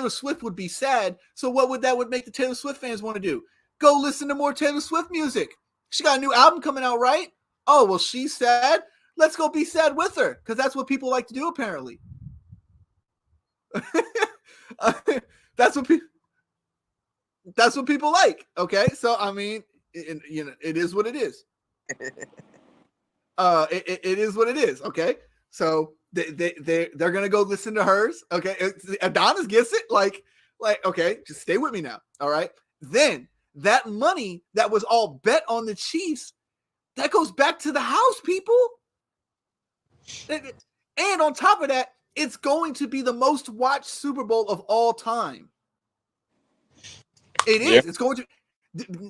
Swift would be sad. So what would make the Taylor Swift fans want to do? Go listen to more Taylor Swift music. She got a new album coming out, right? Oh, well, she's sad. Let's go be sad with her, because that's what people like to do, apparently. That's what people like. Okay, so I mean, it is what it is. It is what it is. Okay, so they're gonna go listen to hers. Okay, Adonis gets it. Like okay, just stay with me now. All right, then that money that was all bet on the Chiefs, that goes back to the house, people. And on top of that, it's going to be the most watched Super Bowl of all time. It is. Yeah. It's going to.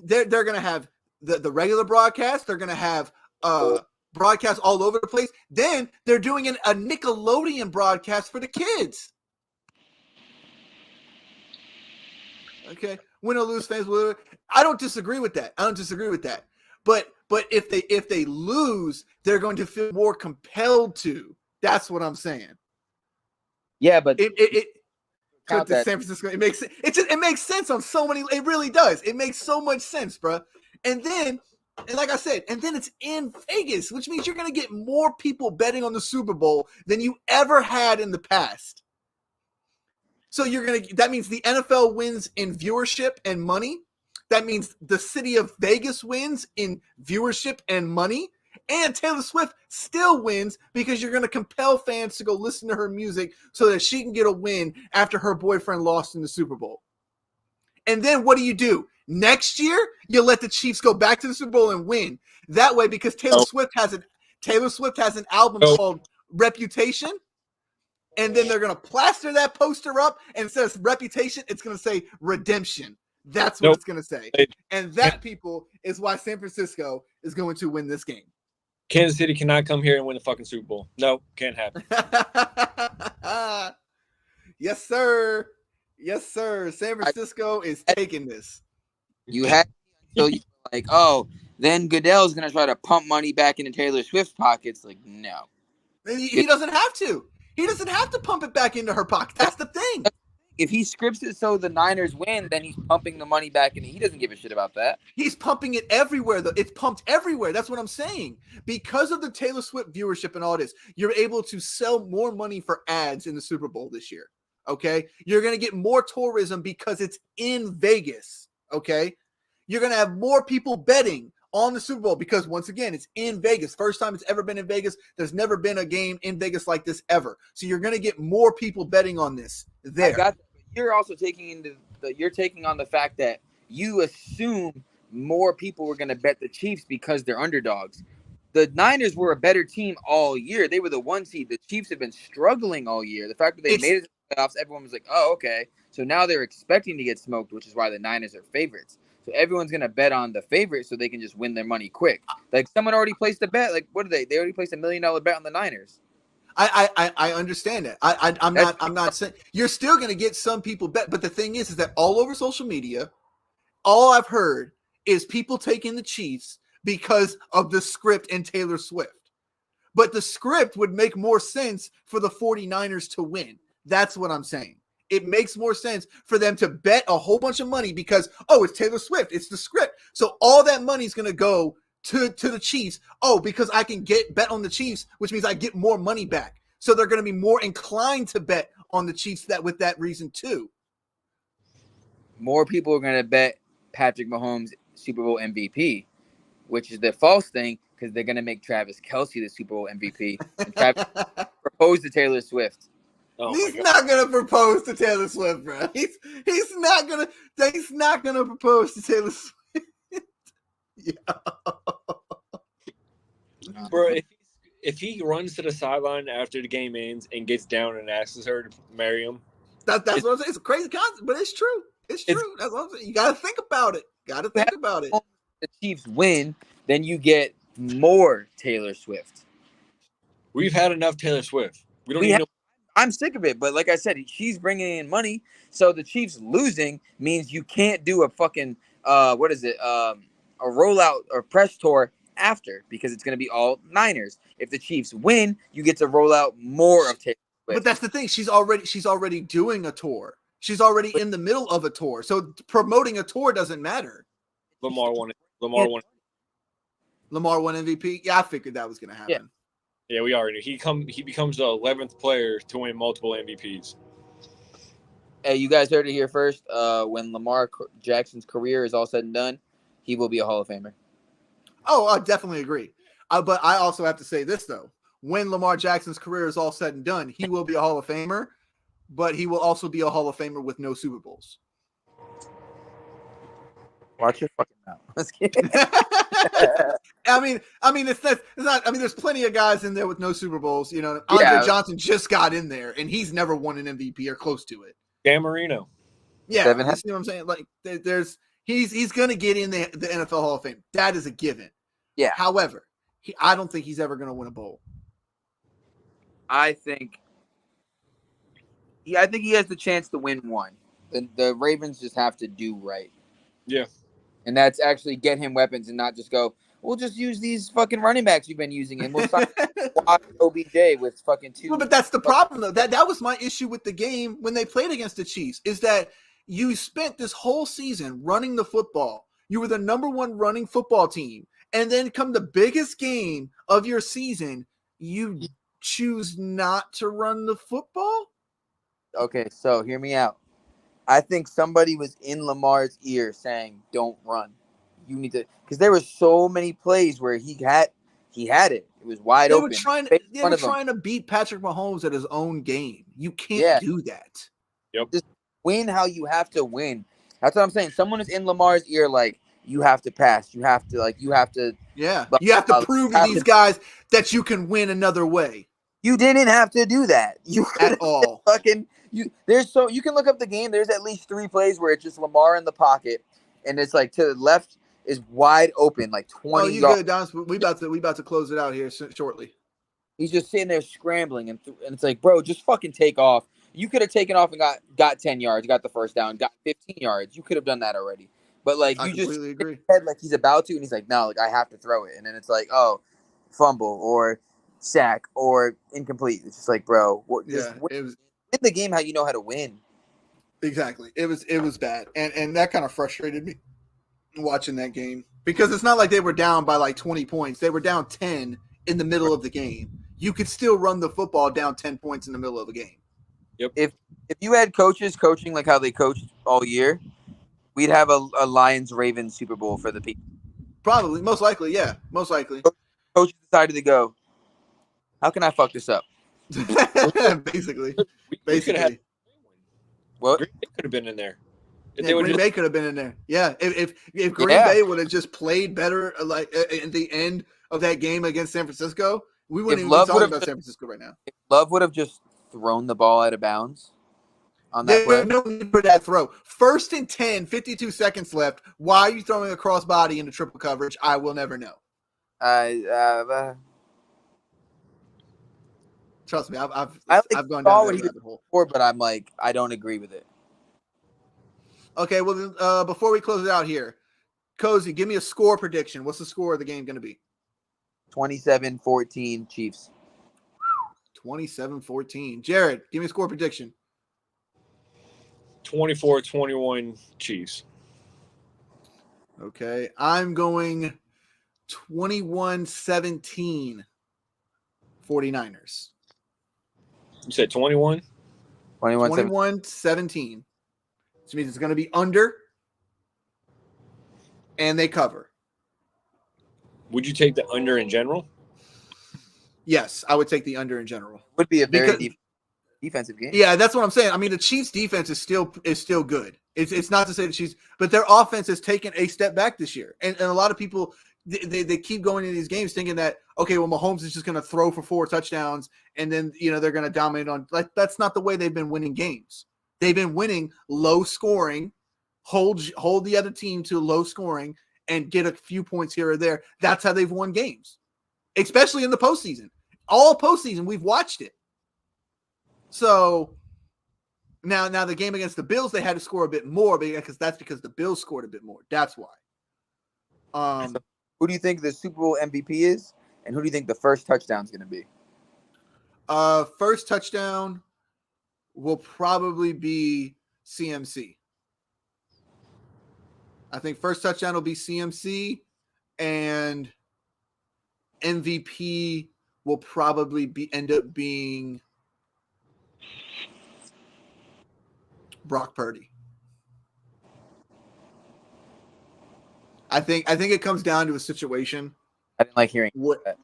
They're going to have the regular broadcast. They're going to have broadcasts all over the place. Then they're doing a Nickelodeon broadcast for the kids. Okay, win or lose, fans. I don't disagree with that. But if they lose, they're going to feel more compelled to. That's what I'm saying. Yeah, but it San Francisco, it makes sense on so many. It really does. It makes so much sense, bro. And like I said, it's in Vegas, which means you're going to get more people betting on the Super Bowl than you ever had in the past. So that means the NFL wins in viewership and money. That means the city of Vegas wins in viewership and money. And Taylor Swift still wins because you're going to compel fans to go listen to her music so that she can get a win after her boyfriend lost in the Super Bowl. And then what do? Next year, you let the Chiefs go back to the Super Bowl and win. That way, because Taylor Swift has an album called Reputation. And then they're going to plaster that poster up, and instead of Reputation, it's going to say Redemption. That's what it's going to say. And that, people, is why San Francisco is going to win this game. Kansas City cannot come here and win the fucking Super Bowl. No, can't happen. Yes, sir. Yes, sir. San Francisco is taking this. You had so you like, oh, then Goodell's going to try to pump money back into Taylor Swift's pockets. Like, no. He doesn't have to. He doesn't have to pump it back into her pocket. That's the thing. If he scripts it so the Niners win, then he's pumping the money back in. He doesn't give a shit about that. He's pumping it everywhere, though. It's pumped everywhere. That's what I'm saying. Because of the Taylor Swift viewership and all this, you're able to sell more money for ads in the Super Bowl this year. Okay? You're going to get more tourism because it's in Vegas. Okay? You're going to have more people betting on the Super Bowl because, once again, it's in Vegas. First time it's ever been in Vegas. There's never been a game in Vegas like this ever. So you're going to get more people betting on this there. I got that. You're also taking on the fact that you assume more people were going to bet the Chiefs because they're underdogs. The Niners were a better team all year. They were the 1 seed. The Chiefs have been struggling all year. The fact that they made it to the playoffs, everyone was like, oh, okay. So now they're expecting to get smoked, which is why the Niners are favorites. So everyone's going to bet on the favorite so they can just win their money quick. Like, someone already placed a bet. Like, what are they? They already placed $1 million bet on the Niners. I understand that. I'm not saying you're still going to get some people bet, but the thing is that all over social media, all I've heard is people taking the Chiefs because of the script and Taylor Swift. But the script would make more sense for the 49ers to win. That's what I'm saying. It makes more sense for them to bet a whole bunch of money because, oh, it's Taylor Swift. It's the script. So all that money is going to go to the Chiefs. Oh, because I can bet on the Chiefs, which means I get more money back. So they're going to be more inclined to bet on the Chiefs with that reason too. More people are going to bet Patrick Mahomes Super Bowl MVP, which is the false thing because they're going to make Travis Kelce the Super Bowl MVP. And Travis proposed to Taylor Swift. Oh, he's not going to propose to Taylor Swift, bro. He's not going to propose to Taylor Swift. Yeah. Bro, if he runs to the sideline after the game ends and gets down and asks her to marry him, That's what I'm saying. It's a crazy concept, but it's true. It's true. That's what I'm saying. You got to think about it. Got to think about it. The Chiefs win, then you get more Taylor Swift. we've had enough Taylor Swift. We don't even know. I'm sick of it, but like I said, she's bringing in money. So the Chiefs losing means you can't do a fucking a rollout or press tour after, because it's going to be all Niners. If the Chiefs win, you get to roll out more of Taylor Swift. But that's the thing. She's already doing a tour. She's already in the middle of a tour. So promoting a tour doesn't matter. Lamar won MVP. Yeah, I figured that was going to happen. Yeah, we already knew. He becomes the 11th player to win multiple MVPs. Hey, you guys heard it here first. When Lamar Jackson's career is all said and done, he will be a Hall of Famer. Oh, I definitely agree. But I also have to say this, though. When Lamar Jackson's career is all said and done, he will be a Hall of Famer, but he will also be a Hall of Famer with no Super Bowls. Watch your fucking mouth. I mean, it's not. I mean, there's plenty of guys in there with no Super Bowls. You know, Andre Johnson just got in there, and he's never won an MVP or close to it. Dan Marino. Yeah, you see what I'm saying? Like, he's going to get in the NFL Hall of Fame. That is a given. Yeah. However, I don't think he's ever going to win a bowl. I think he has the chance to win one. The Ravens just have to do right. Yeah. And that's actually get him weapons and not just go, we'll just use these fucking running backs you've been using and we'll sign OBJ with fucking two. Well, but that's the problem, though. That was my issue with the game when they played against the Chiefs, is that you spent this whole season running the football. You were the number one running football team. And then come the biggest game of your season, you choose not to run the football? Okay, so hear me out. I think somebody was in Lamar's ear saying, don't run. You need to, because there were so many plays where he had it. It was wide open. They were trying to beat Patrick Mahomes at his own game. You can't do that. Yep. Just win how you have to win. That's what I'm saying. Someone is in Lamar's ear like, you have to pass. You have to. Yeah. You have to prove to these guys that you can win another way. You didn't have to do that. At all. You can look up the game. There's at least 3 plays where it's just Lamar in the pocket, and it's like to the left is wide open, like 20 yards. Oh, you good, Don? We about to close it out here shortly. He's just sitting there scrambling, and it's like, bro, just fucking take off. You could have taken off and got 10 yards, got the first down, got 15 yards. You could have done that already. But like, you just agree. Head like he's about to, and he's like, no, like I have to throw it, and then it's like, oh, fumble or sack or incomplete. It's just like, bro, it was in the game how you know how to win. Exactly. It was bad, and that kind of frustrated me watching that game, because it's not like they were down by like 20 points. They were down 10 in the middle of the game. You could still run the football down 10 points in the middle of a game. Yep. If you had coaches coaching like how they coached all year, we'd have a Lions-Ravens Super Bowl for the people. Probably. Most likely, yeah. Most likely. Coaches decided to go, how can I fuck this up? Basically. What? Green Bay could have been in there. Green Bay could have been in there. Yeah. If Green Bay would have just played better, like in the end of that game against San Francisco, we wouldn't even be talking about San Francisco right now. If Love would have just thrown the ball out of bounds on that play. There's no need for that throw. 1st and 10, 52 seconds left. Why are you throwing a crossbody into triple coverage? I will never know. Trust me, I've gone down that rabbit hole before, but I'm like, I don't agree with it. Okay, well, before we close it out here, Cozy, give me a score prediction. What's the score of the game going to be? 27-14 Chiefs. 27-14. Jared, give me a score prediction. 24-21 Chiefs. Okay, I'm going 21-17 49ers. You said 21? 21-17. Which means it's going to be under, and they cover. Would you take the under in general? Yes, I would take the under in general. Would be a very defensive game. Yeah, that's what I'm saying. I mean, the Chiefs' defense is still good. It's not to say the Chiefs, but their offense has taken a step back this year, and a lot of people they keep going into these games thinking that, okay, well, Mahomes is just going to throw for 4 touchdowns and then, they're going to dominate on – like that's not the way they've been winning games. They've been winning low scoring, hold the other team to low scoring and get a few points here or there. That's how they've won games, especially in the postseason. All postseason, we've watched it. So now the game against the Bills, they had to score a bit more because the Bills scored a bit more. That's why. So who do you think the Super Bowl MVP is, and who do you think the first touchdown is going to be? First touchdown will probably be CMC. I think first touchdown will be CMC, and MVP will probably end up being Brock Purdy. I think it comes down to a situation. I didn't like hearing that.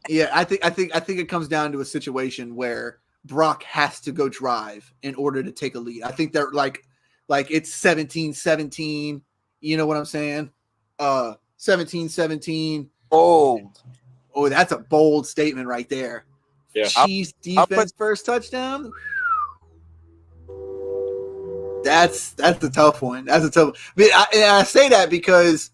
Yeah, I think it comes down to a situation where Brock has to go drive in order to take a lead. I think they're like it's 17-17. You know what I'm saying? 17-17. Bold. Oh, that's a bold statement right there. Yeah. Chiefs defense first touchdown. That's the tough one. That's a tough. I say that because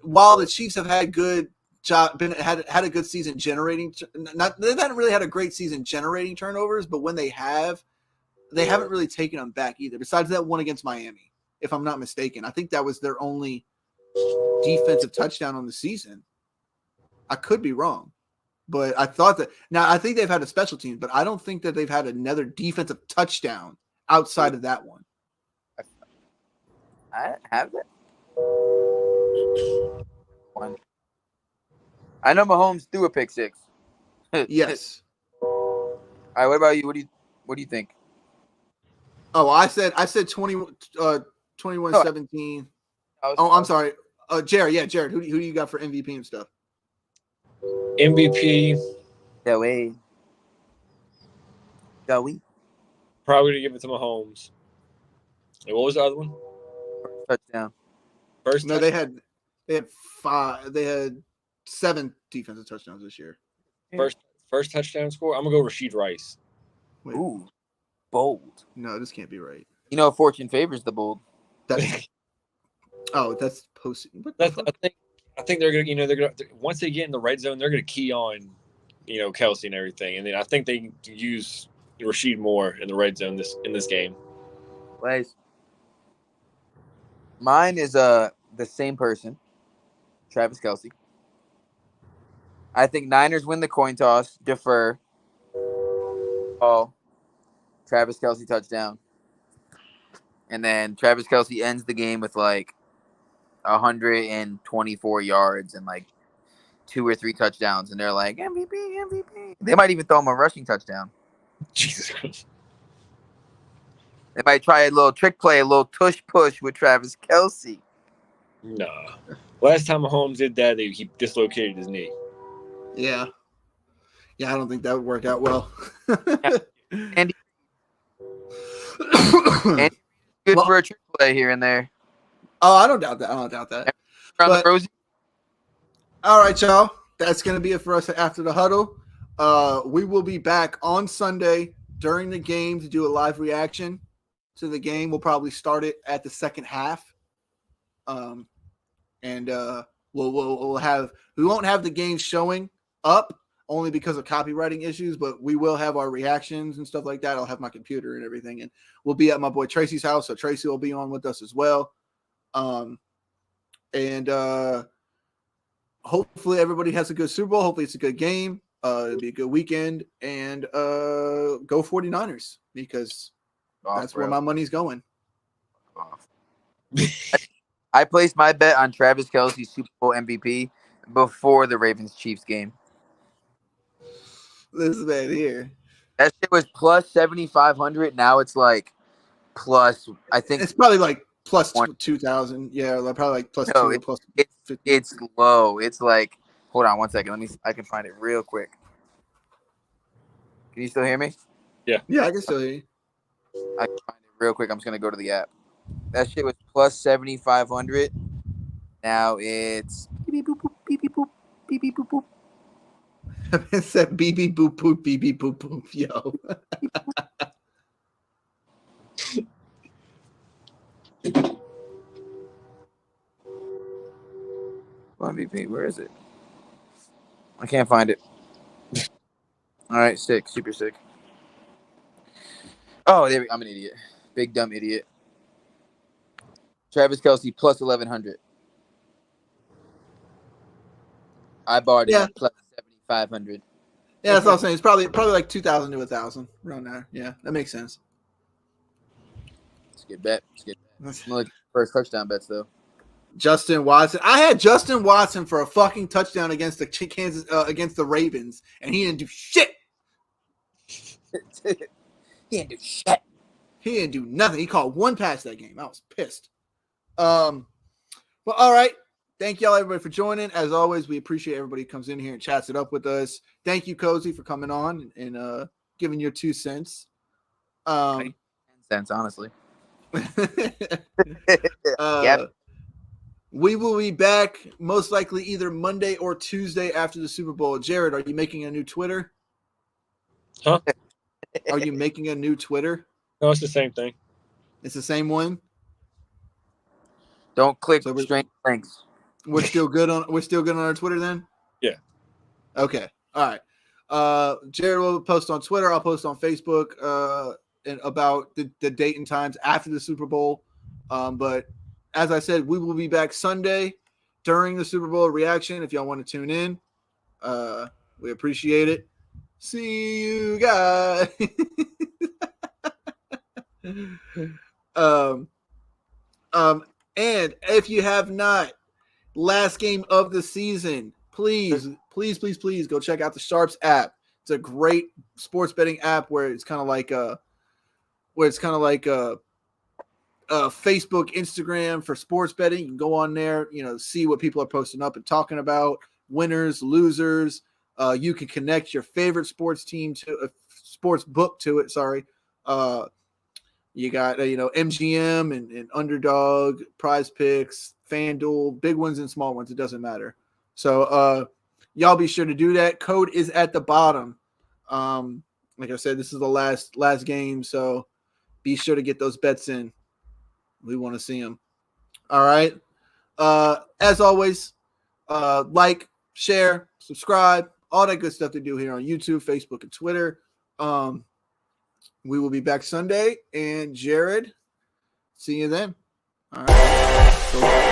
while the Chiefs have had good job, had a good season generating, they haven't really had a great season generating turnovers, but when they haven't really taken them back either. Besides that one against Miami, if I'm not mistaken, I think that was their only defensive touchdown on the season. I could be wrong, but I thought that. Now I think they've had a special team, but I don't think that they've had another defensive touchdown outside of that one. I have it. One. I know Mahomes threw a pick six. Yes. All right. What about you? What do you think? Oh, I said 21-17. Oh, I'm sorry. Jared. Yeah, Jared. Who do you got for MVP and stuff? MVP. That way. Probably to give it to Mahomes. And what was the other one? Touchdown. First. No, they had 5. They had 7 defensive touchdowns this year. First touchdown score. I'm gonna go Rashid Rice. Wait. Ooh, bold. No, this can't be right. Fortune favors the bold. That's post. I think they're gonna. They're gonna once they get in the red zone, they're gonna key on, Kelsey and everything, and then I think they use Rashid more in the red zone in this game. Nice. Mine is the same person, Travis Kelsey. I think Niners win the coin toss, defer. Oh, Travis Kelsey touchdown, and then Travis Kelsey ends the game with 124 yards and 2 or 3 touchdowns, and they're like MVP. They might even throw him a rushing touchdown. Jesus Christ. They might try a little trick play, a little tush push with Travis Kelsey. Nah. Last time Mahomes did that, he dislocated his knee. Yeah. Yeah, I don't think that would work out well. And good for a trick play here and there. Oh, I don't doubt that. But, all right, y'all. That's going to be it for us after the huddle. We will be back on Sunday during the game to do a live reaction to the game. We'll probably start it at the second half. And we'll have – we won't have the game showing up only because of copywriting issues, but we will have our reactions and stuff like that. I'll have my computer and everything, and we'll be at my boy Tracy's house, so Tracy will be on with us as well. Hopefully everybody has a good Super Bowl. Hopefully it's a good game. It'll be a good weekend, and go 49ers because that's where my money's going. I placed my bet on Travis Kelsey's Super Bowl MVP before the Ravens-Chiefs game. This man here. That shit was plus 7,500. Now it's plus, I think. It's probably plus 2,000. Yeah, probably plus 2 or plus 50. It's low. It's hold on one second. I can find it real quick. Can you still hear me? Yeah. Yeah, I can still hear you. I can find it real quick. I'm just going to go to the app. That shit was plus 7,500. Now it's beep beep boop boop beep beep boop beep beep boop boop. It said beep beep boop boop beep beep boop boop. Yo. Where is it? I can't find it. All right, sick, super sick. Oh, there we go. I'm an idiot. Big dumb idiot. Travis Kelce plus 1,100. I barred him Yeah. at plus 7,500. Yeah, that's what I'm saying. It's probably like 2,000 to 1,000 around there. Yeah, that makes sense. It's a good bet. It's a good bet. I'm looking for first touchdown bets though. Justin Watson. I had Justin Watson for a fucking touchdown against the against the Ravens, and he didn't do shit. He didn't do shit. He didn't do nothing. He caught one pass that game. I was pissed. Well, all right. Thank y'all, everybody, for joining. As always, we appreciate everybody who comes in here and chats it up with us. Thank you, Cozy, for coming on and giving your 2 cents. 10 cents, honestly. Yep. We will be back most likely either Monday or Tuesday after the Super Bowl. Jared, are you making a new Twitter? Huh? Are you making a new Twitter? No, it's the same thing. It's the same one. Don't click So strange links. We're still good on our Twitter then? Yeah. Okay. All right. Jared will post on Twitter. I'll post on Facebook and about the date and times after the Super Bowl. But as I said, we will be back Sunday during the Super Bowl reaction. If y'all want to tune in, we appreciate it. See you guys. And if you have not, last game of the season, please go check out the Sharps app. It's a great sports betting app where it's kind of like a Facebook, Instagram for sports betting. You can go on there, see what people are posting up and talking about, winners, losers. You can connect your favorite sports team to a sports book to it. Sorry. You got, MGM and Underdog, Prize Picks, FanDuel, big ones and small ones. It doesn't matter. So y'all be sure to do that. Code is at the bottom. Like I said, this is the last game, so be sure to get those bets in. We want to see them. All right. As always, like, share, subscribe, all that good stuff to do here on YouTube, Facebook, and Twitter. We will be back Sunday. And Jared, see you then. All right. So